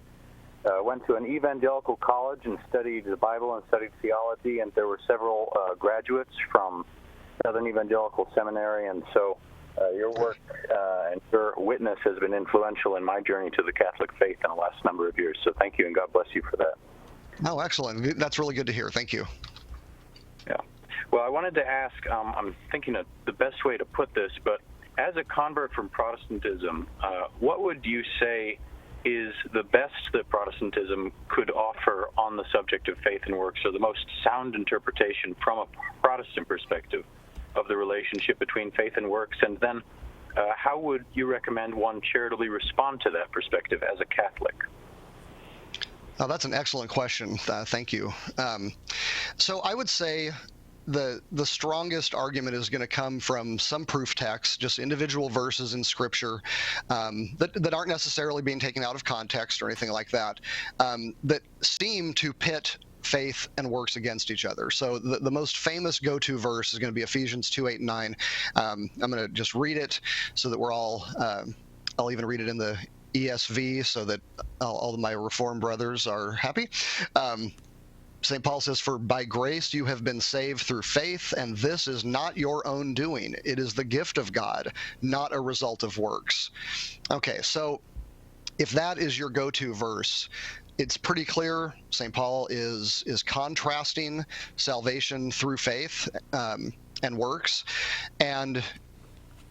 went to an evangelical college and studied the Bible and studied theology, and there were several graduates from Southern Evangelical Seminary, and so your work and your witness has been influential in my journey to the Catholic faith in the last number of years. So thank you, and God bless you for that. Oh, excellent. That's really good to hear. Thank you. Yeah. Well, I wanted to ask, I'm thinking of the best way to put this, but as a convert from Protestantism, what would you say is the best that Protestantism could offer on the subject of faith and works, or the most sound interpretation from a Protestant perspective of the relationship between faith and works? And then how would you recommend one charitably respond to that perspective as a Catholic? Oh, that's an excellent question. Thank you. So I would say the strongest argument is going to come from some proof texts, just individual verses in Scripture that aren't necessarily being taken out of context or anything like that, that seem to pit faith and works against each other. So the most famous go-to verse is going to be Ephesians 2:8-9. I'm going to just read it so that we're all, I'll even read it in the ESV so that all of my Reformed brothers are happy. St. Paul says, "For by grace you have been saved through faith, and this is not your own doing. It is the gift of God, not a result of works." Okay, so if that is your go-to verse, it's pretty clear St. Paul is contrasting salvation through faith and works, and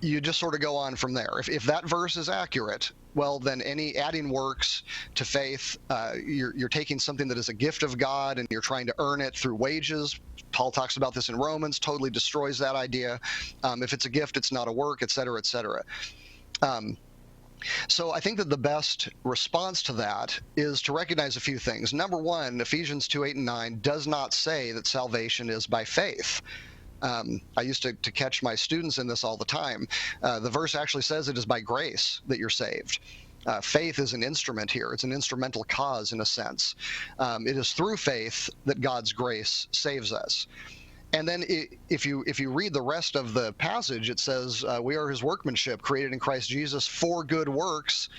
you just sort of go on from there. If that verse is accurate, well, then any adding works to faith, you're taking something that is a gift of God and you're trying to earn it through wages. Paul talks about this in Romans, totally destroys that idea. If it's a gift, it's not a work, et cetera, et cetera. So I think that the best response to that is to recognize a few things. Number one, Ephesians 2:8-9 does not say that salvation is by faith. I used to catch my students in this all the time. The verse actually says it is by grace that you're saved. Faith is an instrument here. It's an instrumental cause in a sense. It is through faith that God's grace saves us. And then if you read the rest of the passage, it says, we are his workmanship, created in Christ Jesus for good works,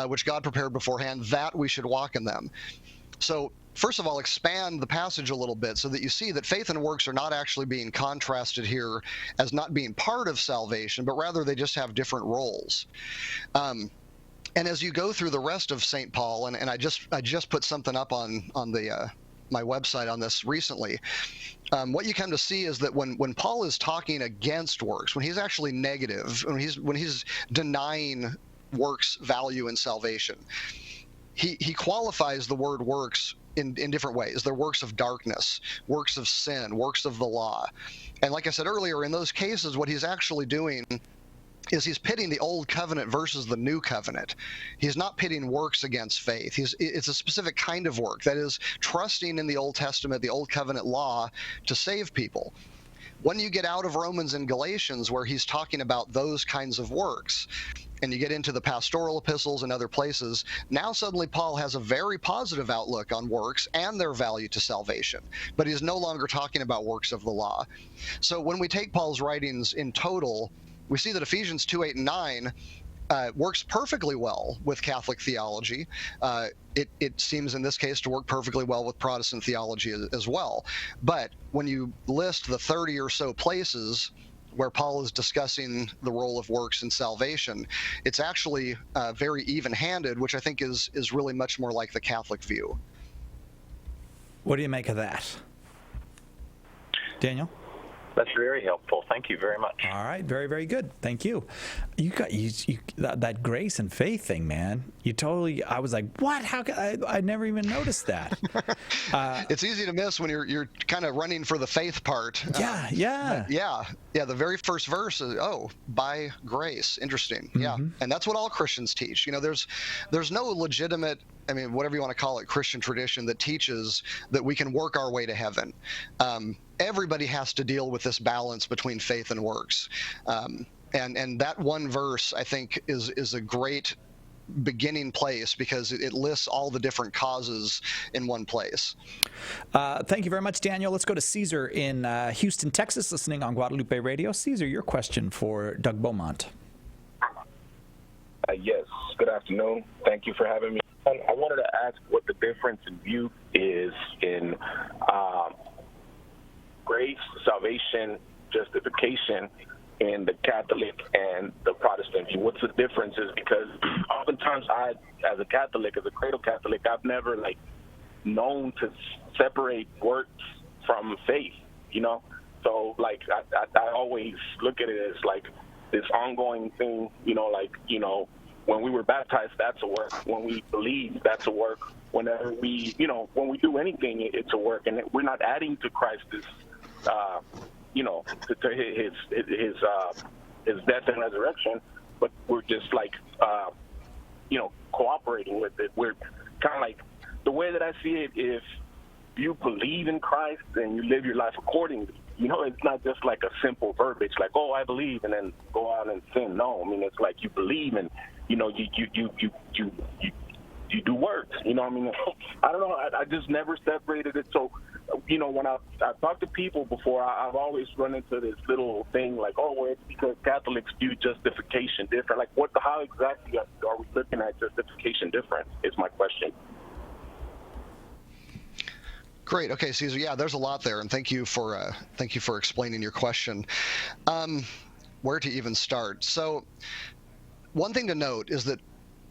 which God prepared beforehand, that we should walk in them. So first of all, expand the passage a little bit so that you see that faith and works are not actually being contrasted here as not being part of salvation, but rather they just have different roles. And as you go through the rest of St. Paul, and I just put something up on the my website on this recently, what you come to see is that when Paul is talking against works, when he's actually negative, when he's denying works value in salvation, he qualifies the word works in different ways. They're works of darkness, works of sin, works of the law. And like I said earlier, in those cases, what he's actually doing is he's pitting the old covenant versus the new covenant. He's not pitting works against faith. It's a specific kind of work, that is trusting in the Old Testament, the old covenant law to save people. When you get out of Romans and Galatians, where he's talking about those kinds of works, and you get into the pastoral epistles and other places, now suddenly Paul has a very positive outlook on works and their value to salvation, but he's no longer talking about works of the law. So when we take Paul's writings in total, we see that Ephesians 2:8-9 works perfectly well with Catholic theology. It seems in this case to work perfectly well with Protestant theology as well. But when you list the 30 or so places where Paul is discussing the role of works in salvation, it's actually very even-handed, which I think is really much more like the Catholic view. What do you make of that? Daniel? That's very helpful. Thank you very much. All right, very, very good. Thank you. You got that grace and faith thing, man. You totally. I was like, what? How? I never even noticed that. It's easy to miss when you're kind of running for the faith part. Yeah. The very first verse is, by grace. Interesting. Yeah, and that's what all Christians teach. There's no legitimate, whatever you want to call it, Christian tradition that teaches that we can work our way to heaven. Everybody has to deal with this balance between faith and works. And that one verse, I think, is a great beginning place because it lists all the different causes in one place. Thank you very much, Daniel. Let's go to Caesar in Houston, Texas, listening on Guadalupe Radio. Caesar, your question for Doug Beaumont. Yes, good afternoon. Thank you for having me. I wanted to ask what the difference in view is in grace, salvation, justification in the Catholic and the Protestant view. What's the difference is because oftentimes I, as a Catholic, as a cradle Catholic, I've never known to separate works from faith, So I always look at it as this ongoing thing, when we were baptized, that's a work. When we believe, that's a work. Whenever we, when we do anything, it's a work. And we're not adding to Christ's to his death and resurrection, but we're just cooperating with it. We're kind of the way that I see it, if you believe in Christ and you live your life accordingly, it's not just a simple verbiage I believe and then go out and sin. No, it's you believe and you do works. I don't know. I just never separated it. So, when I've talked to people before, I've always run into this little thing well, it's because Catholics view justification different. How exactly are we looking at justification different is my question. Great. Okay, Caesar. Yeah, there's a lot there, and thank you for explaining your question. Where to even start? So, one thing to note is that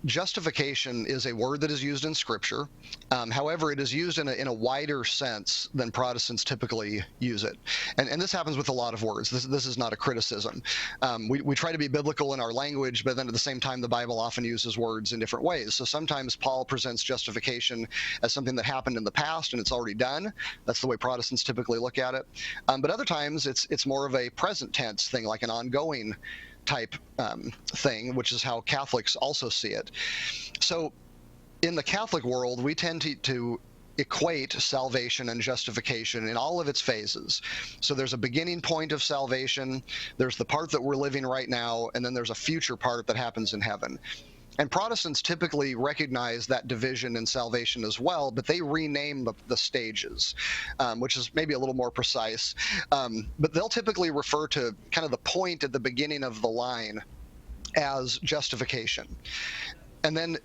justification is a word that is used in Scripture. However, it is used in a wider sense than Protestants typically use it. And this happens with a lot of words. This is not a criticism. We try to be biblical in our language, but then at the same time, the Bible often uses words in different ways. So sometimes Paul presents justification as something that happened in the past and it's already done. That's the way Protestants typically look at it. But other times, it's more of a present tense thing, like an ongoing type thing, which is how Catholics also see it. So in the Catholic world, we tend to equate salvation and justification in all of its phases. So there's a beginning point of salvation, there's the part that we're living right now, and then there's a future part that happens in heaven. And Protestants typically recognize that division in salvation as well, but they rename the stages, which is maybe a little more precise. But they'll typically refer to kind of the point at the beginning of the line as justification. And then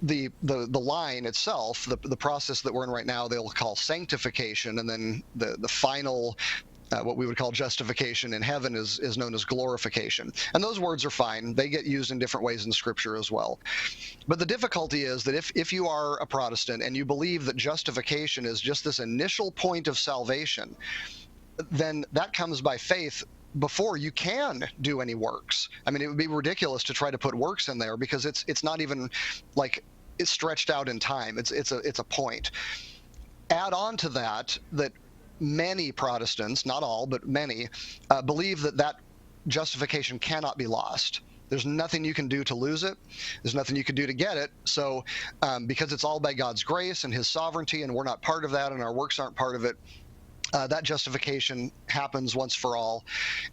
the line itself, the process that we're in right now, they'll call sanctification, and then the final what we would call justification in heaven is known as glorification. And those words are fine. They get used in different ways in Scripture as well. But the difficulty is that if you are a Protestant and you believe that justification is just this initial point of salvation, then that comes by faith before you can do any works. It would be ridiculous to try to put works in there because it's not even it's stretched out in time. It's a point. Add on to that many Protestants, not all, but many, believe that justification cannot be lost. There's nothing you can do to lose it. There's nothing you can do to get it. So because it's all by God's grace and his sovereignty, and we're not part of that, and our works aren't part of it, that justification happens once for all.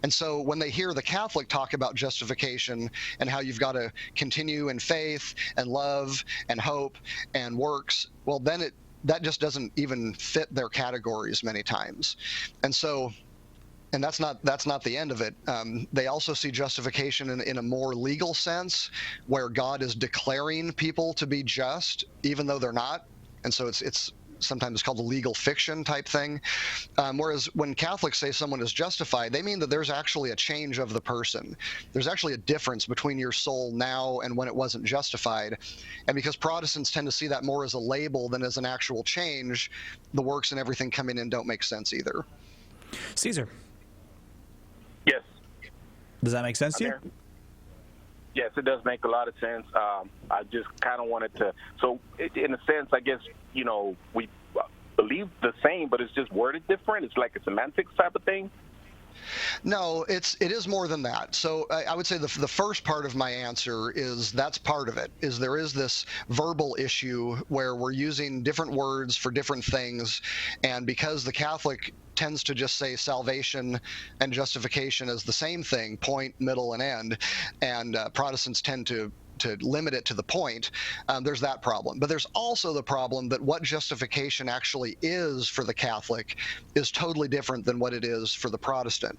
And so when they hear the Catholic talk about justification and how you've got to continue in faith and love and hope and works, well, then that just doesn't even fit their categories many times. And so, and that's not the end of it. They also see justification in a more legal sense, where God is declaring people to be just, even though they're not. And so it's sometimes called a legal fiction type thing. Whereas when Catholics say someone is justified, they mean that there's actually a change of the person. There's actually a difference between your soul now and when it wasn't justified. And because Protestants tend to see that more as a label than as an actual change, the works and everything coming in don't make sense either. Caesar. Yes. Does that make sense to you? Yes, it does make a lot of sense. I just kind of wanted to, so in a sense, I guess, you know, we believe the same, but it's just worded different. It's like a semantics type of thing. No, it is more than that. So I would say the first part of my answer is that's part of it, is there is this verbal issue where we're using different words for different things, and because the Catholic tends to just say salvation and justification as the same thing, point, middle, and end, and Protestants tend to limit it to the point, there's that problem. But there's also the problem that what justification actually is for the Catholic is totally different than what it is for the Protestant.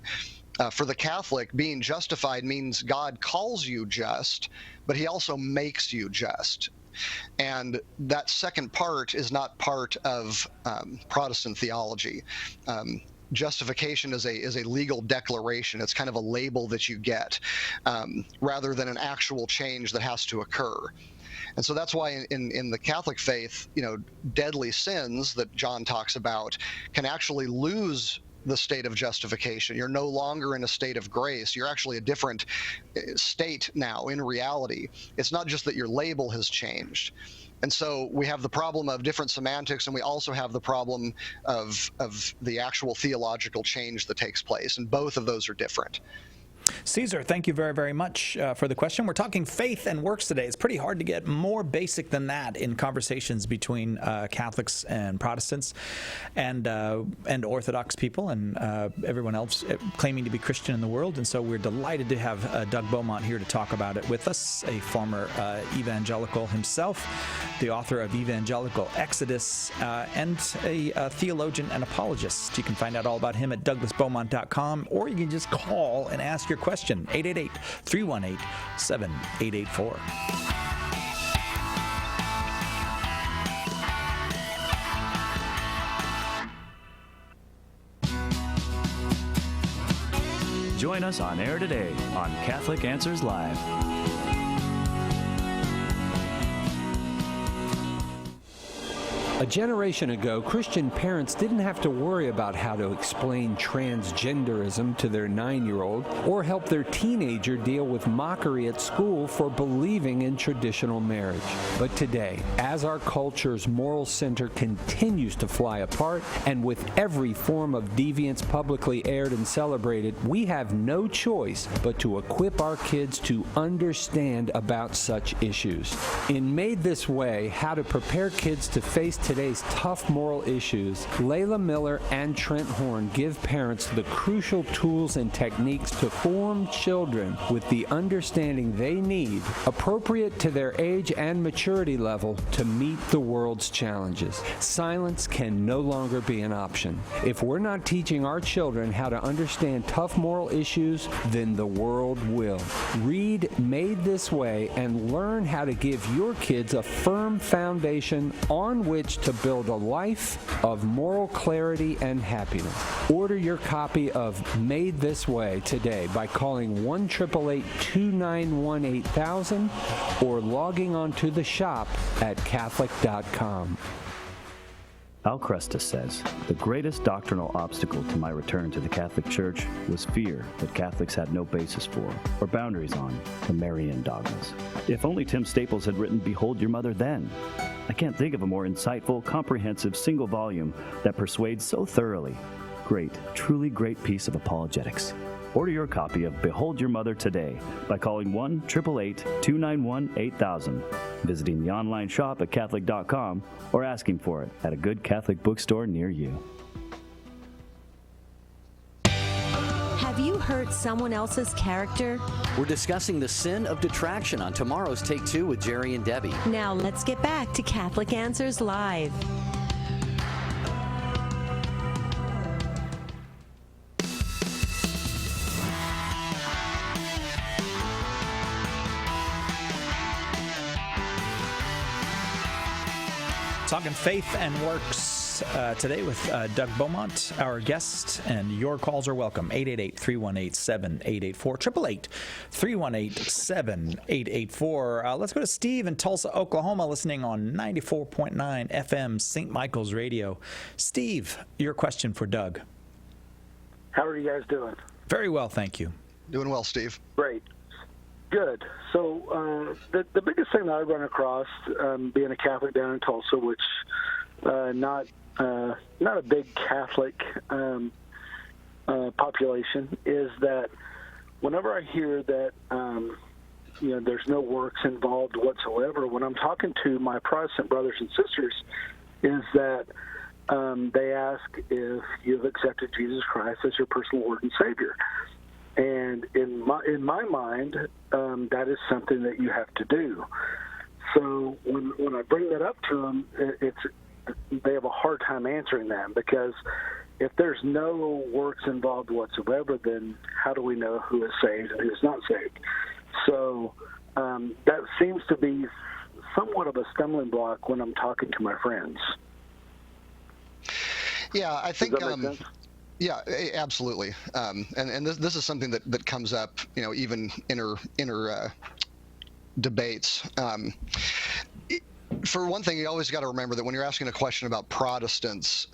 For the Catholic, being justified means God calls you just, but he also makes you just. And that second part is not part of Protestant theology. Justification is a legal declaration. It's kind of a label that you get, rather than an actual change that has to occur. And so that's why in the Catholic faith, you know, deadly sins that John talks about can actually lose the state of justification. You're no longer in a state of grace. You're actually a different state now in reality. It's not just that your label has changed. And so we have the problem of different semantics, and we also have the problem of the actual theological change that takes place, and both of those are different. Caesar, thank you very, very much for the question. We're talking faith and works today. It's pretty hard to get more basic than that in conversations between Catholics and Protestants and Orthodox people and everyone else claiming to be Christian in the world. And so we're delighted to have Doug Beaumont here to talk about it with us, a former evangelical himself, the author of Evangelical Exodus, and a theologian and apologist. You can find out all about him at douglasbeaumont.com, or you can just call and ask your question, 888-318-7884. Join us on air today on Catholic Answers Live. A generation ago, Christian parents didn't have to worry about how to explain transgenderism to their 9-year-old or help their teenager deal with mockery at school for believing in traditional marriage. But today, as our culture's moral center continues to fly apart, and with every form of deviance publicly aired and celebrated, we have no choice but to equip our kids to understand about such issues. In Made This Way, How to Prepare Kids to Face Today's Tough Moral Issues, Layla Miller and Trent Horn give parents the crucial tools and techniques to form children with the understanding they need, appropriate to their age and maturity level, to meet the world's challenges. Silence can no longer be an option. If we're not teaching our children how to understand tough moral issues, then the world will. Read Made This Way and learn how to give your kids a firm foundation on which to build a life of moral clarity and happiness. Order your copy of Made This Way today by calling 1-888-291-8000 or logging on to the shop at Catholic.com. Al Crestus says, "The greatest doctrinal obstacle to my return to the Catholic Church was fear that Catholics had no basis for or boundaries on the Marian dogmas. If only Tim Staples had written Behold Your Mother then. I can't think of a more insightful, comprehensive, single volume that persuades so thoroughly. Great, truly great piece of apologetics." Order your copy of Behold Your Mother today by calling 1-888-291-8000, visiting the online shop at Catholic.com, or asking for it at a good Catholic bookstore near you. Have you hurt someone else's character? We're discussing the sin of detraction on tomorrow's Take Two with Jerry and Debbie. Now let's get back to Catholic Answers Live. Talking faith and works today with Doug Beaumont, our guest, and your calls are welcome. 888-318-7884, 888-318-7884. Let's go to Steve in Tulsa, Oklahoma, listening on 94.9 FM St. Michael's Radio. Steve, your question for Doug. How are you guys doing? Very well, thank you. Doing well, Steve. Great. Good. So the biggest thing that I run across, being a Catholic down in Tulsa, which not a big Catholic population, is that whenever I hear that there's no works involved whatsoever, when I'm talking to my Protestant brothers and sisters, is that they ask if you've accepted Jesus Christ as your personal Lord and Savior. And in my mind, that is something that you have to do. So when I bring that up to them, they have a hard time answering that, because if there's no works involved whatsoever, then how do we know who is saved and who is not saved? So that seems to be somewhat of a stumbling block when I'm talking to my friends. Yeah, I think. Does that make sense? Yeah, absolutely. And this is something that comes up, even inner debates. For one thing, you always got to remember that when you're asking a question about Protestants,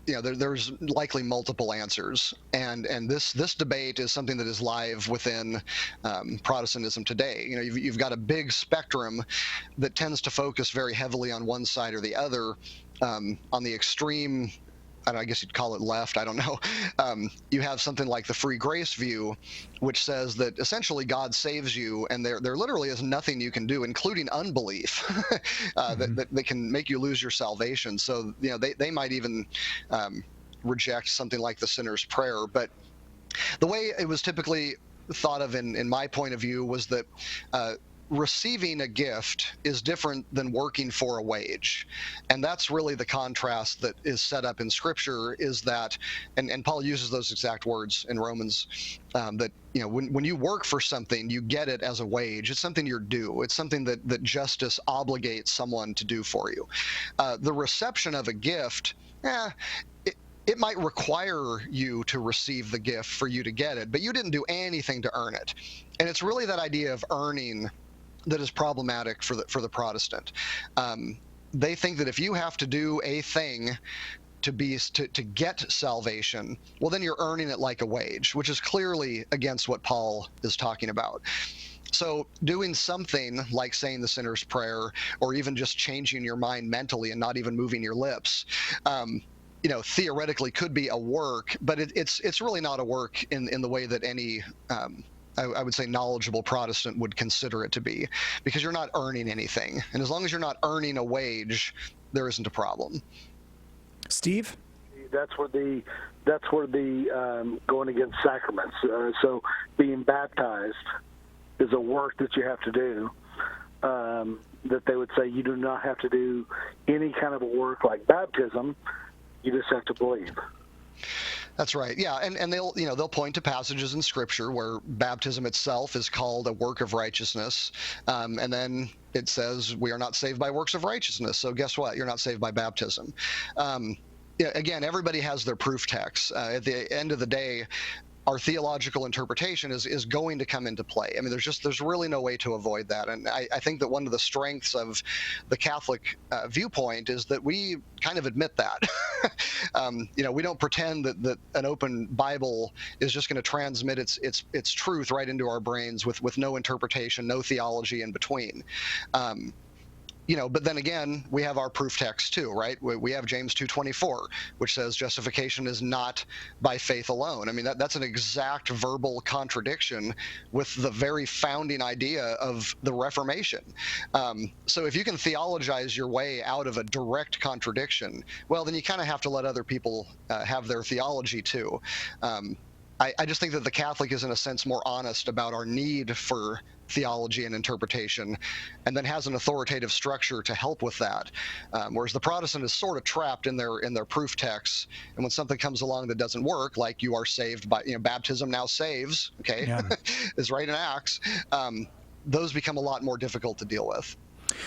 there's likely multiple answers, and this debate is something that is live within Protestantism today. You've got a big spectrum that tends to focus very heavily on one side or the other. On the extreme, I guess you'd call it left, I don't know. You have something like the free grace view, which says that essentially God saves you, and there literally is nothing you can do, including unbelief, that can make you lose your salvation. So they might even reject something like the sinner's prayer. But the way it was typically thought of in my point of view was that receiving a gift is different than working for a wage. And that's really the contrast that is set up in Scripture, is that, and Paul uses those exact words in Romans, that when you work for something, you get it as a wage. It's something you're due. It's something that justice obligates someone to do for you. The reception of a gift, it might require you to receive the gift for you to get it, but you didn't do anything to earn it. And it's really that idea of earning that is problematic for the Protestant. They think that if you have to do a thing to get salvation, well, then you're earning it like a wage, which is clearly against what Paul is talking about. So doing something like saying the sinner's prayer, or even just changing your mind mentally and not even moving your lips, theoretically could be a work, but it's really not a work in the way that any I would say knowledgeable Protestant would consider it to be, because you're not earning anything. And as long as you're not earning a wage, there isn't a problem. Steve? That's where the going against sacraments. So being baptized is a work that you have to do, that they would say you do not have to do any kind of a work like baptism. You just have to believe. That's right. Yeah, and they'll point to passages in Scripture where baptism itself is called a work of righteousness, and then it says we are not saved by works of righteousness. So guess what? You're not saved by baptism. Again, everybody has their proof text. At the end of the day, our theological interpretation is going to come into play. I mean, there's really no way to avoid that. And I think that one of the strengths of the Catholic viewpoint is that we kind of admit that. We don't pretend that an open Bible is just going to transmit its truth right into our brains with no interpretation, no theology in between. But then again, we have our proof text too, right? We have James 2:24, which says justification is not by faith alone. I mean, that's an exact verbal contradiction with the very founding idea of the Reformation. So if you can theologize your way out of a direct contradiction, well, then you kind of have to let other people have their theology too. I just think that the Catholic is, in a sense, more honest about our need for theology and interpretation, and then has an authoritative structure to help with that. Whereas the Protestant is sort of trapped in their proof texts, and when something comes along that doesn't work, like you are saved by baptism now saves, okay, yeah. is right in Acts. Those become a lot more difficult to deal with.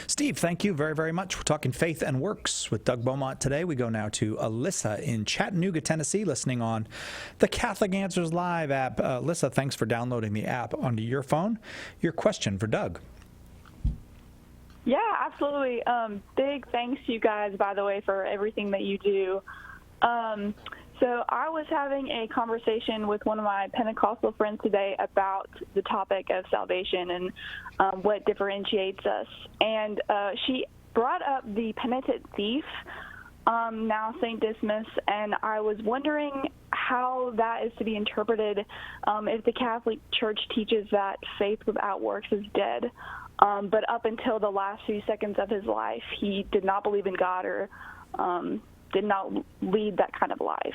Steve, thank you very, very much. We're talking faith and works with Doug Beaumont today. We go now to Alyssa in Chattanooga, Tennessee, listening on the Catholic Answers Live app. Alyssa, thanks for downloading the app onto your phone. Your question for Doug. Yeah, absolutely. Big thanks to you guys, by the way, for everything that you do. So I was having a conversation with one of my Pentecostal friends today about the topic of salvation and what differentiates us. And she brought up the penitent thief, now St. Dismas, and I was wondering how that is to be interpreted if the Catholic Church teaches that faith without works is dead. But up until the last few seconds of his life, he did not believe in God or did not lead that kind of life.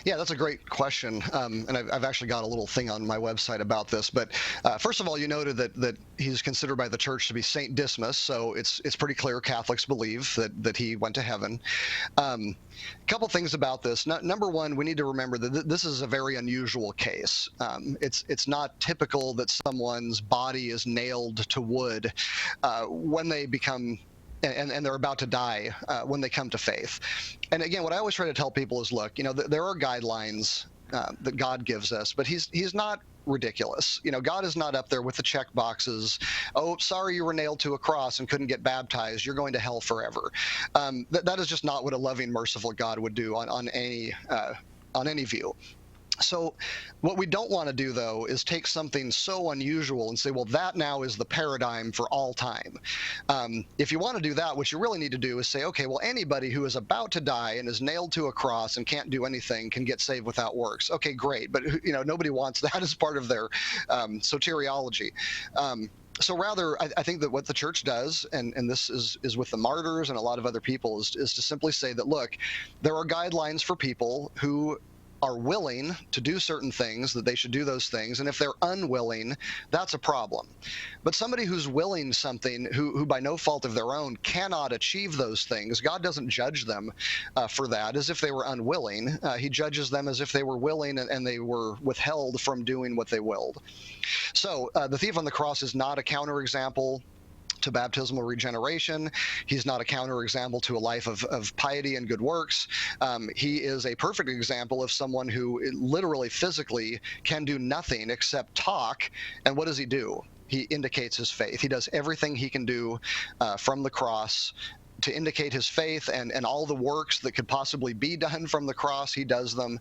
Yeah, that's a great question, and I've actually got a little thing on my website about this. But first of all, you noted that he's considered by the church to be Saint Dismas, so it's pretty clear Catholics believe that he went to heaven. A couple things about this. Number one, we need to remember that this is a very unusual case. It's not typical that someone's body is nailed to wood when they become and they're about to die when they come to faith. And again, what I always try to tell people is, look, there are guidelines that God gives us, but he's not ridiculous. God is not up there with the check boxes. Oh, sorry, you were nailed to a cross and couldn't get baptized. You're going to hell forever. That is just not what a loving, merciful God would do on any view. So what we don't want to do, though, is take something so unusual and say, well, that now is the paradigm for all time. If you want to do that, what you really need to do is say, okay, well, anybody who is about to die and is nailed to a cross and can't do anything can get saved without works. Okay, great. But, nobody wants that as part of their soteriology. So rather, I think that what the church does, and this is with the martyrs and a lot of other people, is to simply say that, look, there are guidelines for people who are willing to do certain things, that they should do those things, and if they're unwilling, that's a problem. But somebody who's willing something, who by no fault of their own cannot achieve those things, God doesn't judge them for that as if they were unwilling. He judges them as if they were willing and they were withheld from doing what they willed. So the thief on the cross is not a counterexample to baptismal regeneration. He's not a counterexample to a life of piety and good works. He is a perfect example of someone who literally physically can do nothing except talk. And what does he do? He indicates his faith. He does everything he can do from the cross to indicate his faith, and all the works that could possibly be done from the cross, he does them.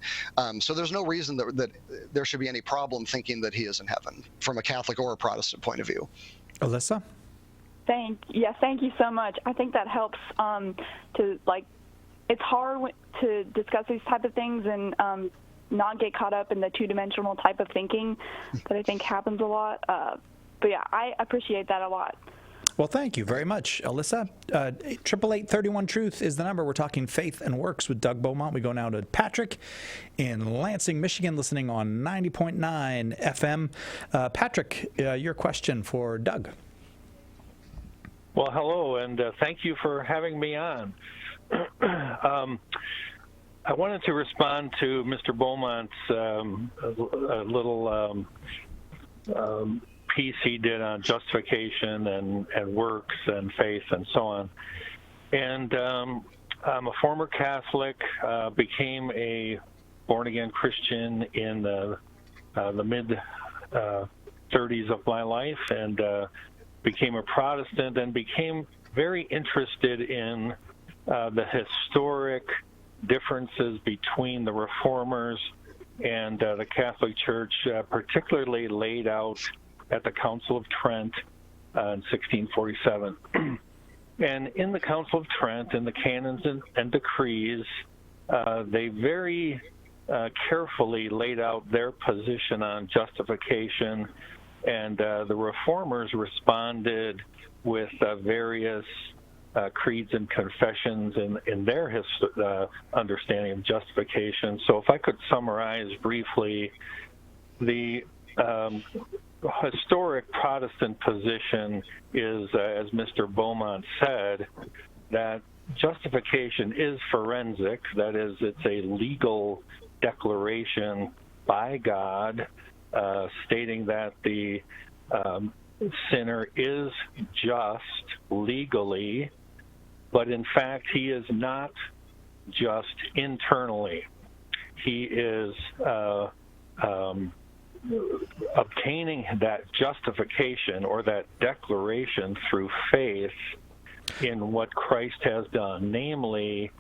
So there's no reason that there should be any problem thinking that he is in heaven from a Catholic or a Protestant point of view. Alyssa? Thank you so much. I think that helps it's hard to discuss these type of things and not get caught up in the two-dimensional type of thinking that I think happens a lot. But yeah, I appreciate that a lot. Well, thank you very much, Alyssa. 888-31-TRUTH is the number. We're talking faith and works with Doug Beaumont. We go now to Patrick in Lansing, Michigan, listening on 90.9 FM. Patrick, your question for Doug. Well, hello, and thank you for having me on. I wanted to respond to Mr. Beaumont's little piece he did on justification and works and faith and so on. And I'm a former Catholic, became a born-again Christian in the mid-30s of my life, and became a Protestant and became very interested in the historic differences between the Reformers and the Catholic Church, particularly laid out at the Council of Trent in 1647. And in the Council of Trent, in the canons and decrees, they very carefully laid out their position on justification, and the Reformers responded with various creeds and confessions in their understanding of justification. So if I could summarize briefly, the historic Protestant position is, as Mr. Beaumont said, that justification is forensic. That is, it's a legal declaration by God stating that the sinner is just legally, but in fact he is not just internally. He is obtaining that justification or that declaration through faith in what Christ has done, namely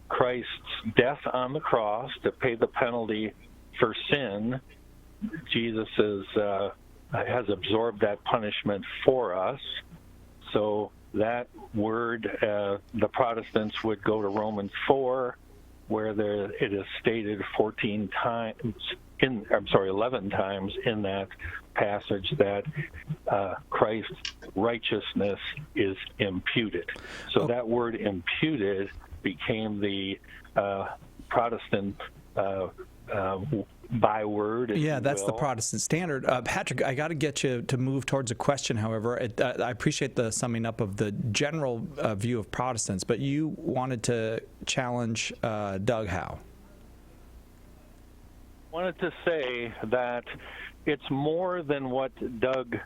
Christ's death on the cross to pay the penalty for sin. Jesus has absorbed that punishment for us. So that word, the Protestants would go to Romans 4, where it is stated 11 times in that passage that Christ's righteousness is imputed. So that word imputed became the Protestant byword. Yeah, that's the Protestant standard. Patrick, I got to get you to move towards a question, however. I appreciate the summing up of the general view of Protestants, but you wanted to challenge Doug Howe. I wanted to say that it's more than what Doug,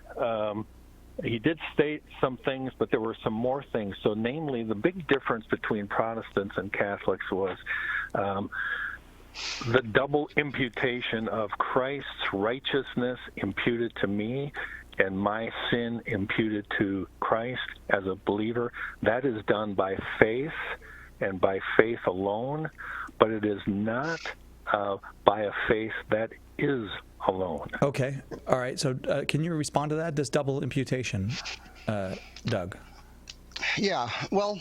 he did state some things, but there were some more things. So namely, the big difference between Protestants and Catholics was the double imputation of Christ's righteousness imputed to me and my sin imputed to Christ as a believer. That is done by faith and by faith alone, but it is not by a faith that is alone. Okay. All right. So can you respond to that, this double imputation, Doug? Yeah. Well,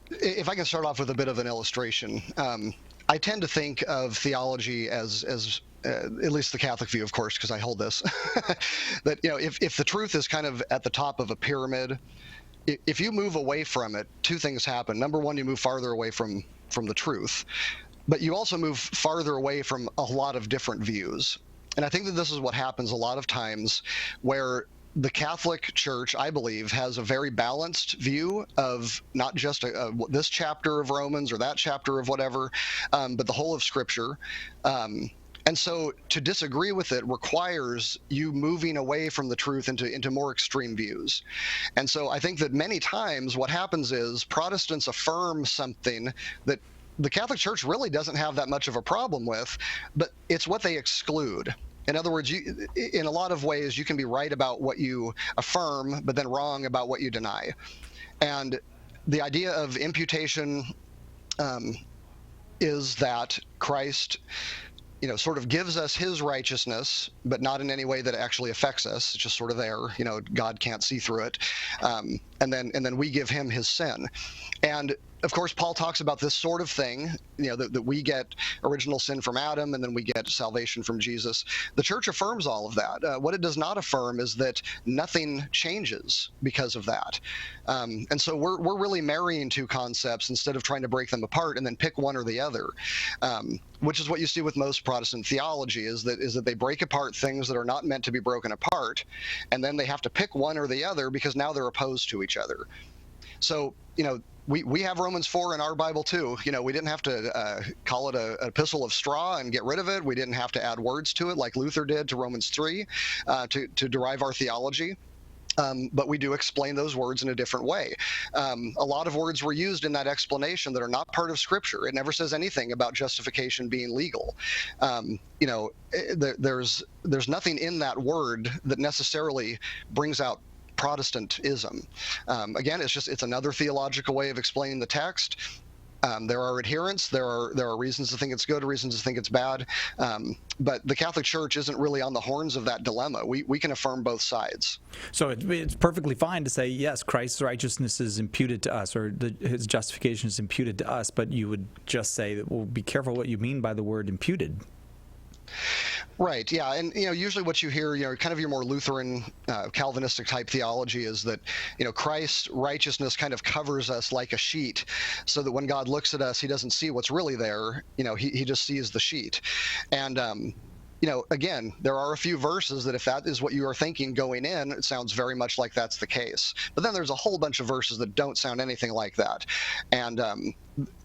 if I can start off with a bit of an illustration. I tend to think of theology as at least the Catholic view, of course, because I hold this, that, if the truth is kind of at the top of a pyramid, if you move away from it, two things happen. Number one, you move farther away from the truth, but you also move farther away from a lot of different views. And I think that this is what happens a lot of times, where the Catholic Church, I believe, has a very balanced view of not just this chapter of Romans or that chapter of whatever, but the whole of Scripture. And so to disagree with it requires you moving away from the truth into more extreme views. And so I think that many times what happens is Protestants affirm something that the Catholic Church really doesn't have that much of a problem with, but it's what they exclude. In other words, in a lot of ways, you can be right about what you affirm, but then wrong about what you deny. And the idea of imputation is that Christ, sort of gives us his righteousness, but not in any way that actually affects us. It's just sort of there. God can't see through it. And then we give him his sin. And of course, Paul talks about this sort of thing, that we get original sin from Adam and then we get salvation from Jesus. The church affirms all of that. What it does not affirm is that nothing changes because of that. And so we're really marrying two concepts instead of trying to break them apart and then pick one or the other, which is what you see with most Protestant theology, is that they break apart things that are not meant to be broken apart, and then they have to pick one or the other because now they're opposed to each other. So, we have Romans 4 in our Bible too. We didn't have to call it an epistle of straw and get rid of it. We didn't have to add words to it like Luther did to Romans 3 to derive our theology. But we do explain those words in a different way. A lot of words were used in that explanation that are not part of Scripture. It never says anything about justification being legal. There's nothing in that word that necessarily brings out Protestantism. Again, it's another theological way of explaining the text. There are adherents. There are reasons to think it's good, reasons to think it's bad. But the Catholic Church isn't really on the horns of that dilemma. We can affirm both sides. So it's perfectly fine to say, yes, Christ's righteousness is imputed to us, or his justification is imputed to us, but you would just say, well, be careful what you mean by the word imputed. Right. Yeah. And, usually what you hear, kind of your more Lutheran, Calvinistic type theology is that, Christ's righteousness kind of covers us like a sheet so that when God looks at us, he doesn't see what's really there. He just sees the sheet. And, again, there are a few verses that if that is what you are thinking going in, it sounds very much like that's the case. But then there's a whole bunch of verses that don't sound anything like that. And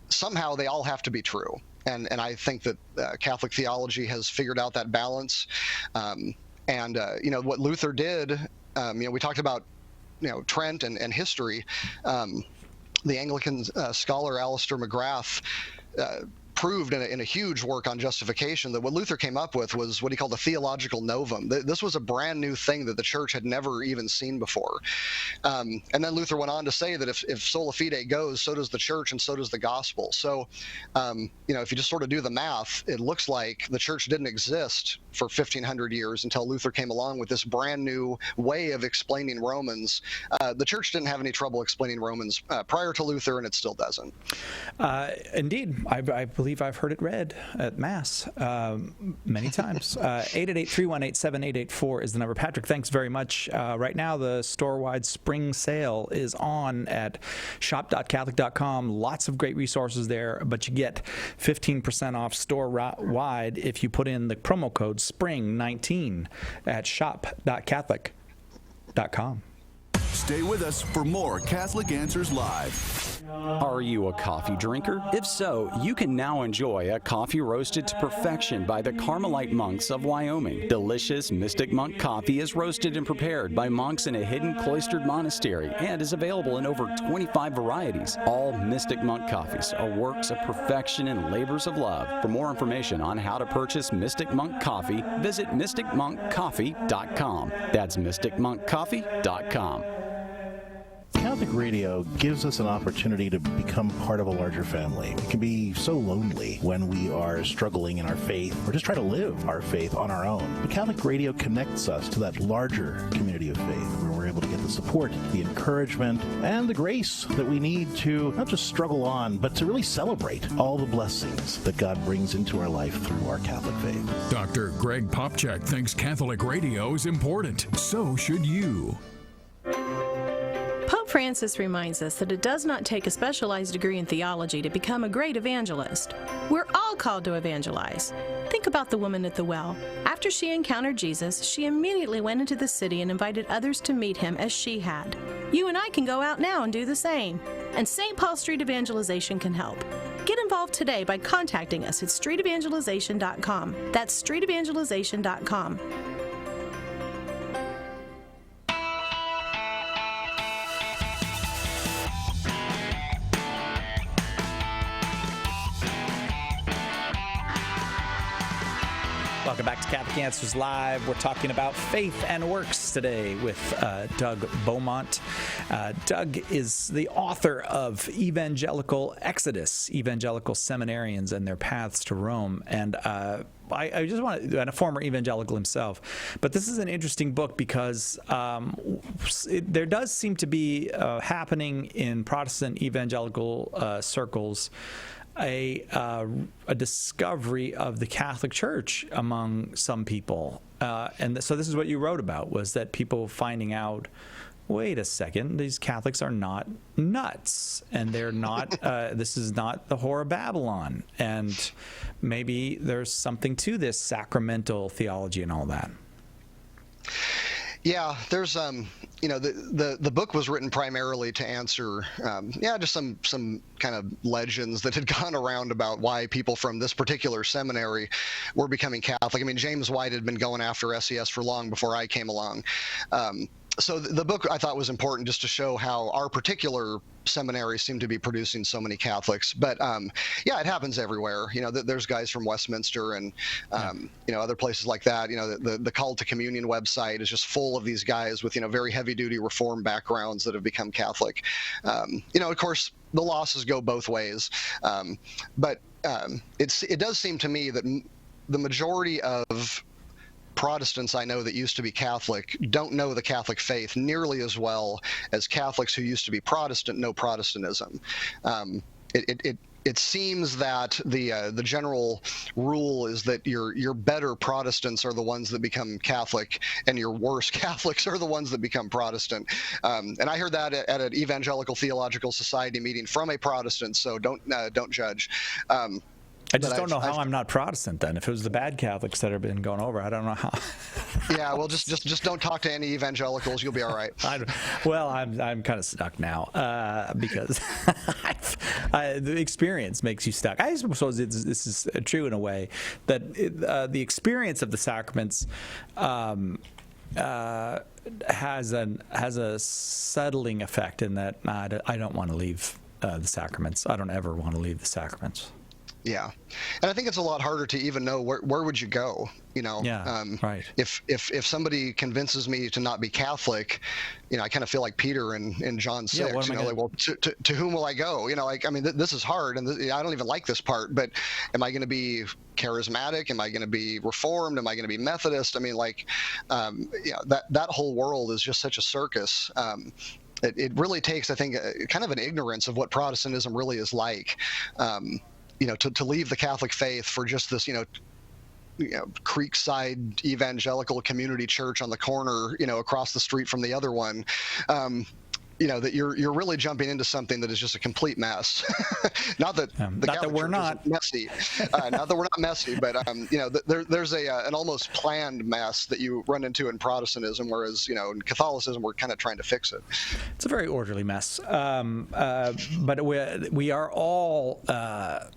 somehow they all have to be true. And I think that Catholic theology has figured out that balance. What Luther did, we talked about, Trent and history. The Anglican scholar Alistair McGrath proved in a huge work on justification that what Luther came up with was what he called a theological novum. This was a brand new thing that the church had never even seen before. And then Luther went on to say that if sola fide goes, so does the church and so does the gospel. So, if you just sort of do the math, it looks like the church didn't exist for 1,500 years until Luther came along with this brand new way of explaining Romans. The church didn't have any trouble explaining Romans prior to Luther, and it still doesn't. Indeed. I believe I've heard it read at Mass many times. 888-318-7884 is the number. Patrick, thanks very much. Right now, the store-wide spring sale is on at shop.catholic.com. Lots of great resources there, but you get 15% off store-wide if you put in the promo code SPRING19 at shop.catholic.com. Stay with us for more Catholic Answers Live. Are you a coffee drinker? If so, you can now enjoy a coffee roasted to perfection by the Carmelite monks of Wyoming. Delicious Mystic Monk coffee is roasted and prepared by monks in a hidden cloistered monastery and is available in over 25 varieties. All Mystic Monk coffees are works of perfection and labors of love. For more information on how to purchase Mystic Monk coffee, visit mysticmonkcoffee.com. That's mysticmonkcoffee.com. Catholic Radio gives us an opportunity to become part of a larger family. It can be so lonely when we are struggling in our faith or just try to live our faith on our own. But Catholic Radio connects us to that larger community of faith where we're able to get the support, the encouragement, and the grace that we need to not just struggle on, but to really celebrate all the blessings that God brings into our life through our Catholic faith. Dr. Greg Popchak thinks Catholic radio is important. So should you. Pope Francis reminds us that it does not take a specialized degree in theology to become a great evangelist. We're all called to evangelize. Think about the woman at the well. After she encountered Jesus, she immediately went into the city and invited others to meet him as she had. You and I can go out now and do the same. And St. Paul Street Evangelization can help. Get involved today by contacting us at streetevangelization.com. That's streetevangelization.com. Welcome back to Catholic Answers Live. We're talking about faith and works today with Doug Beaumont. Doug is the author of Evangelical Exodus, Evangelical Seminarians and Their Paths to Rome. And I just want to, and a former evangelical himself, but this is an interesting book because there does seem to be happening in Protestant evangelical circles a discovery of the Catholic Church among some people. And so this is what you wrote about, was that people finding out, wait a second, these Catholics are not nuts, and they're not, this is not the Whore of Babylon. And maybe there's something to this sacramental theology and all that. Yeah, there's the book was written primarily to answer just some kind of legends that had gone around about why people from this particular seminary were becoming Catholic. I mean, James White had been going after SES for long before I came along. So the book I thought was important just to show how our particular seminary seem to be producing so many Catholics. But it happens everywhere. There's guys from Westminster and other places like that. The Call to Communion website is just full of these guys with very heavy-duty Reformed backgrounds that have become Catholic. Of course, the losses go both ways. But it does seem to me that the majority of Protestants I know that used to be Catholic don't know the Catholic faith nearly as well as Catholics who used to be Protestant know Protestantism. It seems that the general rule is that your better Protestants are the ones that become Catholic, and your worse Catholics are the ones that become Protestant. And I heard that at an Evangelical Theological Society meeting from a Protestant, so don't judge. I just don't know how I'm not Protestant then. If it was the bad Catholics that have been going over, I don't know how. Yeah, well, just don't talk to any evangelicals. You'll be all right. I'm kind of stuck now because the experience makes you stuck. I suppose this is true in a way that the experience of the sacraments has a settling effect in that I don't want to leave the sacraments. I don't ever want to leave the sacraments. Yeah, and I think it's a lot harder to even know where would you go. Right. If somebody convinces me to not be Catholic, I kind of feel like Peter in John 6. To whom will I go? This is hard, and I don't even like this part. But am I going to be charismatic? Am I going to be Reformed? Am I going to be Methodist? That whole world is just such a circus. It really takes, I think, kind of an ignorance of what Protestantism really is like. To leave the Catholic faith for just this, Creekside evangelical community church on the corner, across the street from the other one. That you're really jumping into something that is just a complete mess. Not that the Catholic we're Church not isn't messy, not that we're not messy, but there's an almost planned mess that you run into in Protestantism, whereas in Catholicism we're kind of trying to fix it. It's a very orderly mess, but we are all but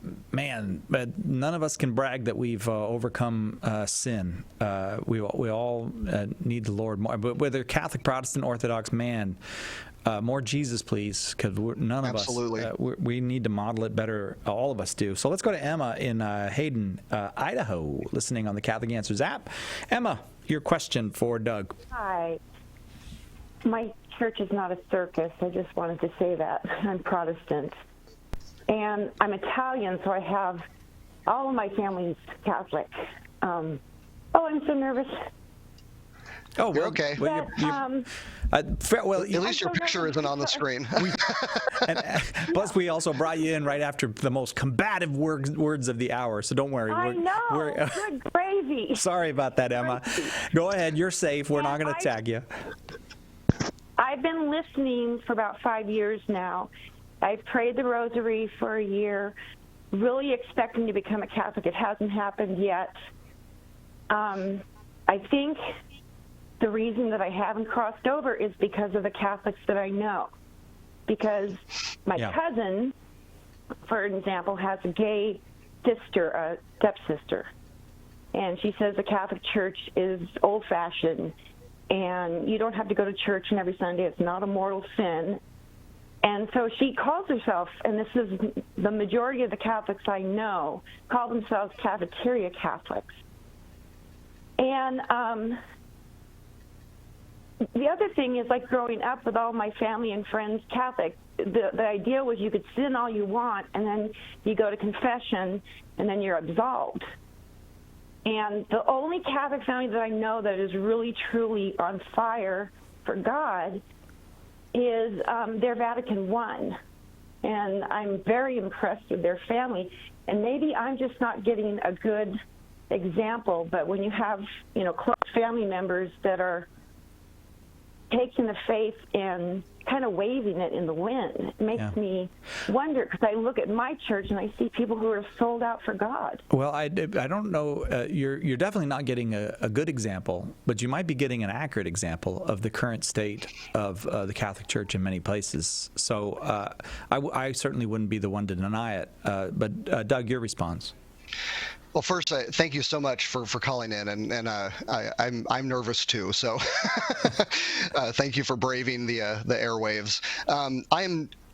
none of us can brag that we've overcome sin. We all need the Lord more, but whether Catholic, Protestant, Orthodox, more Jesus, please, because none of Absolutely. us, we need to model it better. All of us do. So let's go to Emma in Hayden, Idaho, listening on the Catholic Answers app. Emma, your question for Doug. Hi. My church is not a circus. I just wanted to say that. I'm Protestant. And I'm Italian, so I have all of my family's Catholic. I'm so nervous. Oh, you're okay. At least your picture isn't on the screen. Plus, we also brought you in right after the most combative words of the hour, so don't worry. I know. Good gravy. Sorry about that, Emma. Go ahead. You're safe. We're not going to tag you. I've been listening for about 5 years now. I've prayed the rosary for a year, really expecting to become a Catholic. It hasn't happened yet. I think the reason that I haven't crossed over is because of the Catholics that I know. Because my cousin, for example, has a gay sister, a stepsister. And she says the Catholic Church is old-fashioned, and you don't have to go to church every Sunday. It's not a mortal sin. And so she calls herself, and this is the majority of the Catholics I know, call themselves cafeteria Catholics. And the other thing is, like, growing up with all my family and friends Catholic, the idea was you could sin all you want, and then you go to confession, and then you're absolved. And the only Catholic family that I know that is really, truly on fire for God is their Vatican I. And I'm very impressed with their family. And maybe I'm just not getting a good example, but when you have, close family members that are taking the faith and kind of waving it in the wind, it makes me wonder, because I look at my church and I see people who are sold out for God. Well, I don't know. You're definitely not getting a good example, but you might be getting an accurate example of the current state of the Catholic Church in many places. So I certainly wouldn't be the one to deny it. But Doug, your response. Well, first, thank you so much for calling in, and I'm nervous too. So, thank you for braving the airwaves.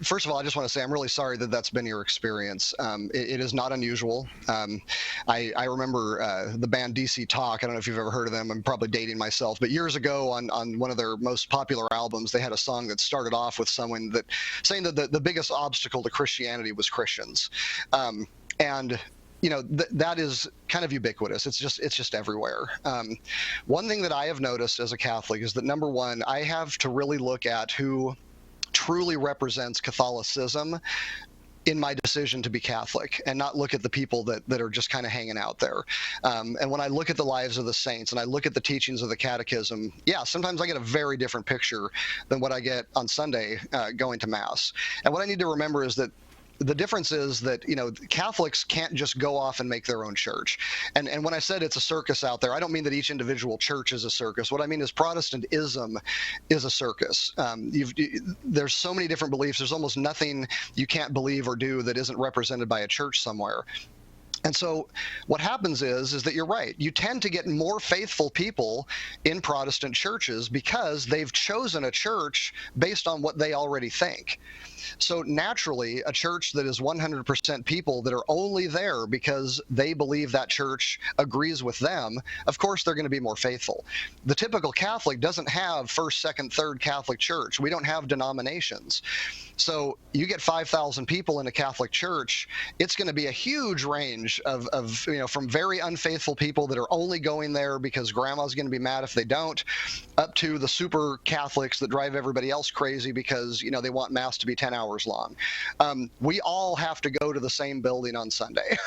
First of all, I just want to say I'm really sorry that that's been your experience. It is not unusual. I remember the band DC Talk. I don't know if you've ever heard of them. I'm probably dating myself, but years ago on one of their most popular albums, they had a song that started off with someone saying that the biggest obstacle to Christianity was Christians, and that is kind of ubiquitous. It's just everywhere. One thing that I have noticed as a Catholic is that, number one, I have to really look at who truly represents Catholicism in my decision to be Catholic, and not look at the people that are just kind of hanging out there. And when I look at the lives of the saints and I look at the teachings of the Catechism, sometimes I get a very different picture than what I get on Sunday going to Mass. And what I need to remember is that the difference is that, Catholics can't just go off and make their own church. And when I said it's a circus out there, I don't mean that each individual church is a circus. What I mean is Protestantism is a circus. There's so many different beliefs. There's almost nothing you can't believe or do that isn't represented by a church somewhere. And so what happens is that you're right. You tend to get more faithful people in Protestant churches because they've chosen a church based on what they already think. So naturally, a church that is 100% people that are only there because they believe that church agrees with them, of course they're going to be more faithful. The typical Catholic doesn't have first, second, third Catholic church. We don't have denominations. So you get 5,000 people in a Catholic church, it's going to be a huge range of from very unfaithful people that are only going there because grandma's going to be mad if they don't, up to the super Catholics that drive everybody else crazy because, they want Mass to be 10 hours long. We all have to go to the same building on Sunday.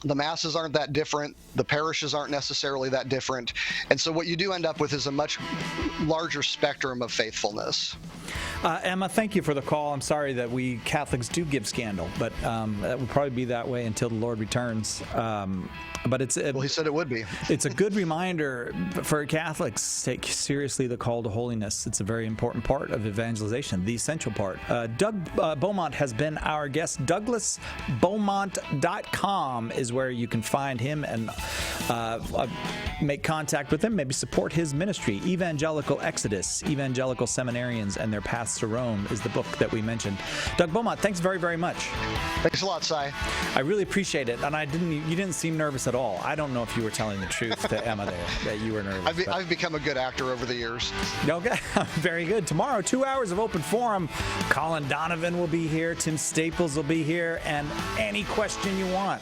The masses aren't that different. The parishes aren't necessarily that different. And so what you do end up with is a much larger spectrum of faithfulness. Emma, thank you for the call. I'm sorry that we Catholics do give scandal, but that will probably be that way until the Lord returns. But he said it would be. It's a good reminder for Catholics, take seriously the call to holiness. It's a very important part of evangelization, the essential part. Doug Beaumont has been our guest. DouglasBeaumont.com is where you can find him and make contact with him, maybe support his ministry. Evangelical Exodus, Evangelical Seminarians and Their Paths to Rome is the book that we mentioned. Doug Beaumont, thanks very, very much. Thanks a lot, Cy. I really appreciate it. And you didn't seem nervous at all. I don't know if you were telling the truth to Emma there, that you were nervous. I've become a good actor over the years. Okay, very good. Tomorrow, 2 hours of open forum. Colin Donovan will be here. Tim Staples will be here. And any question you want.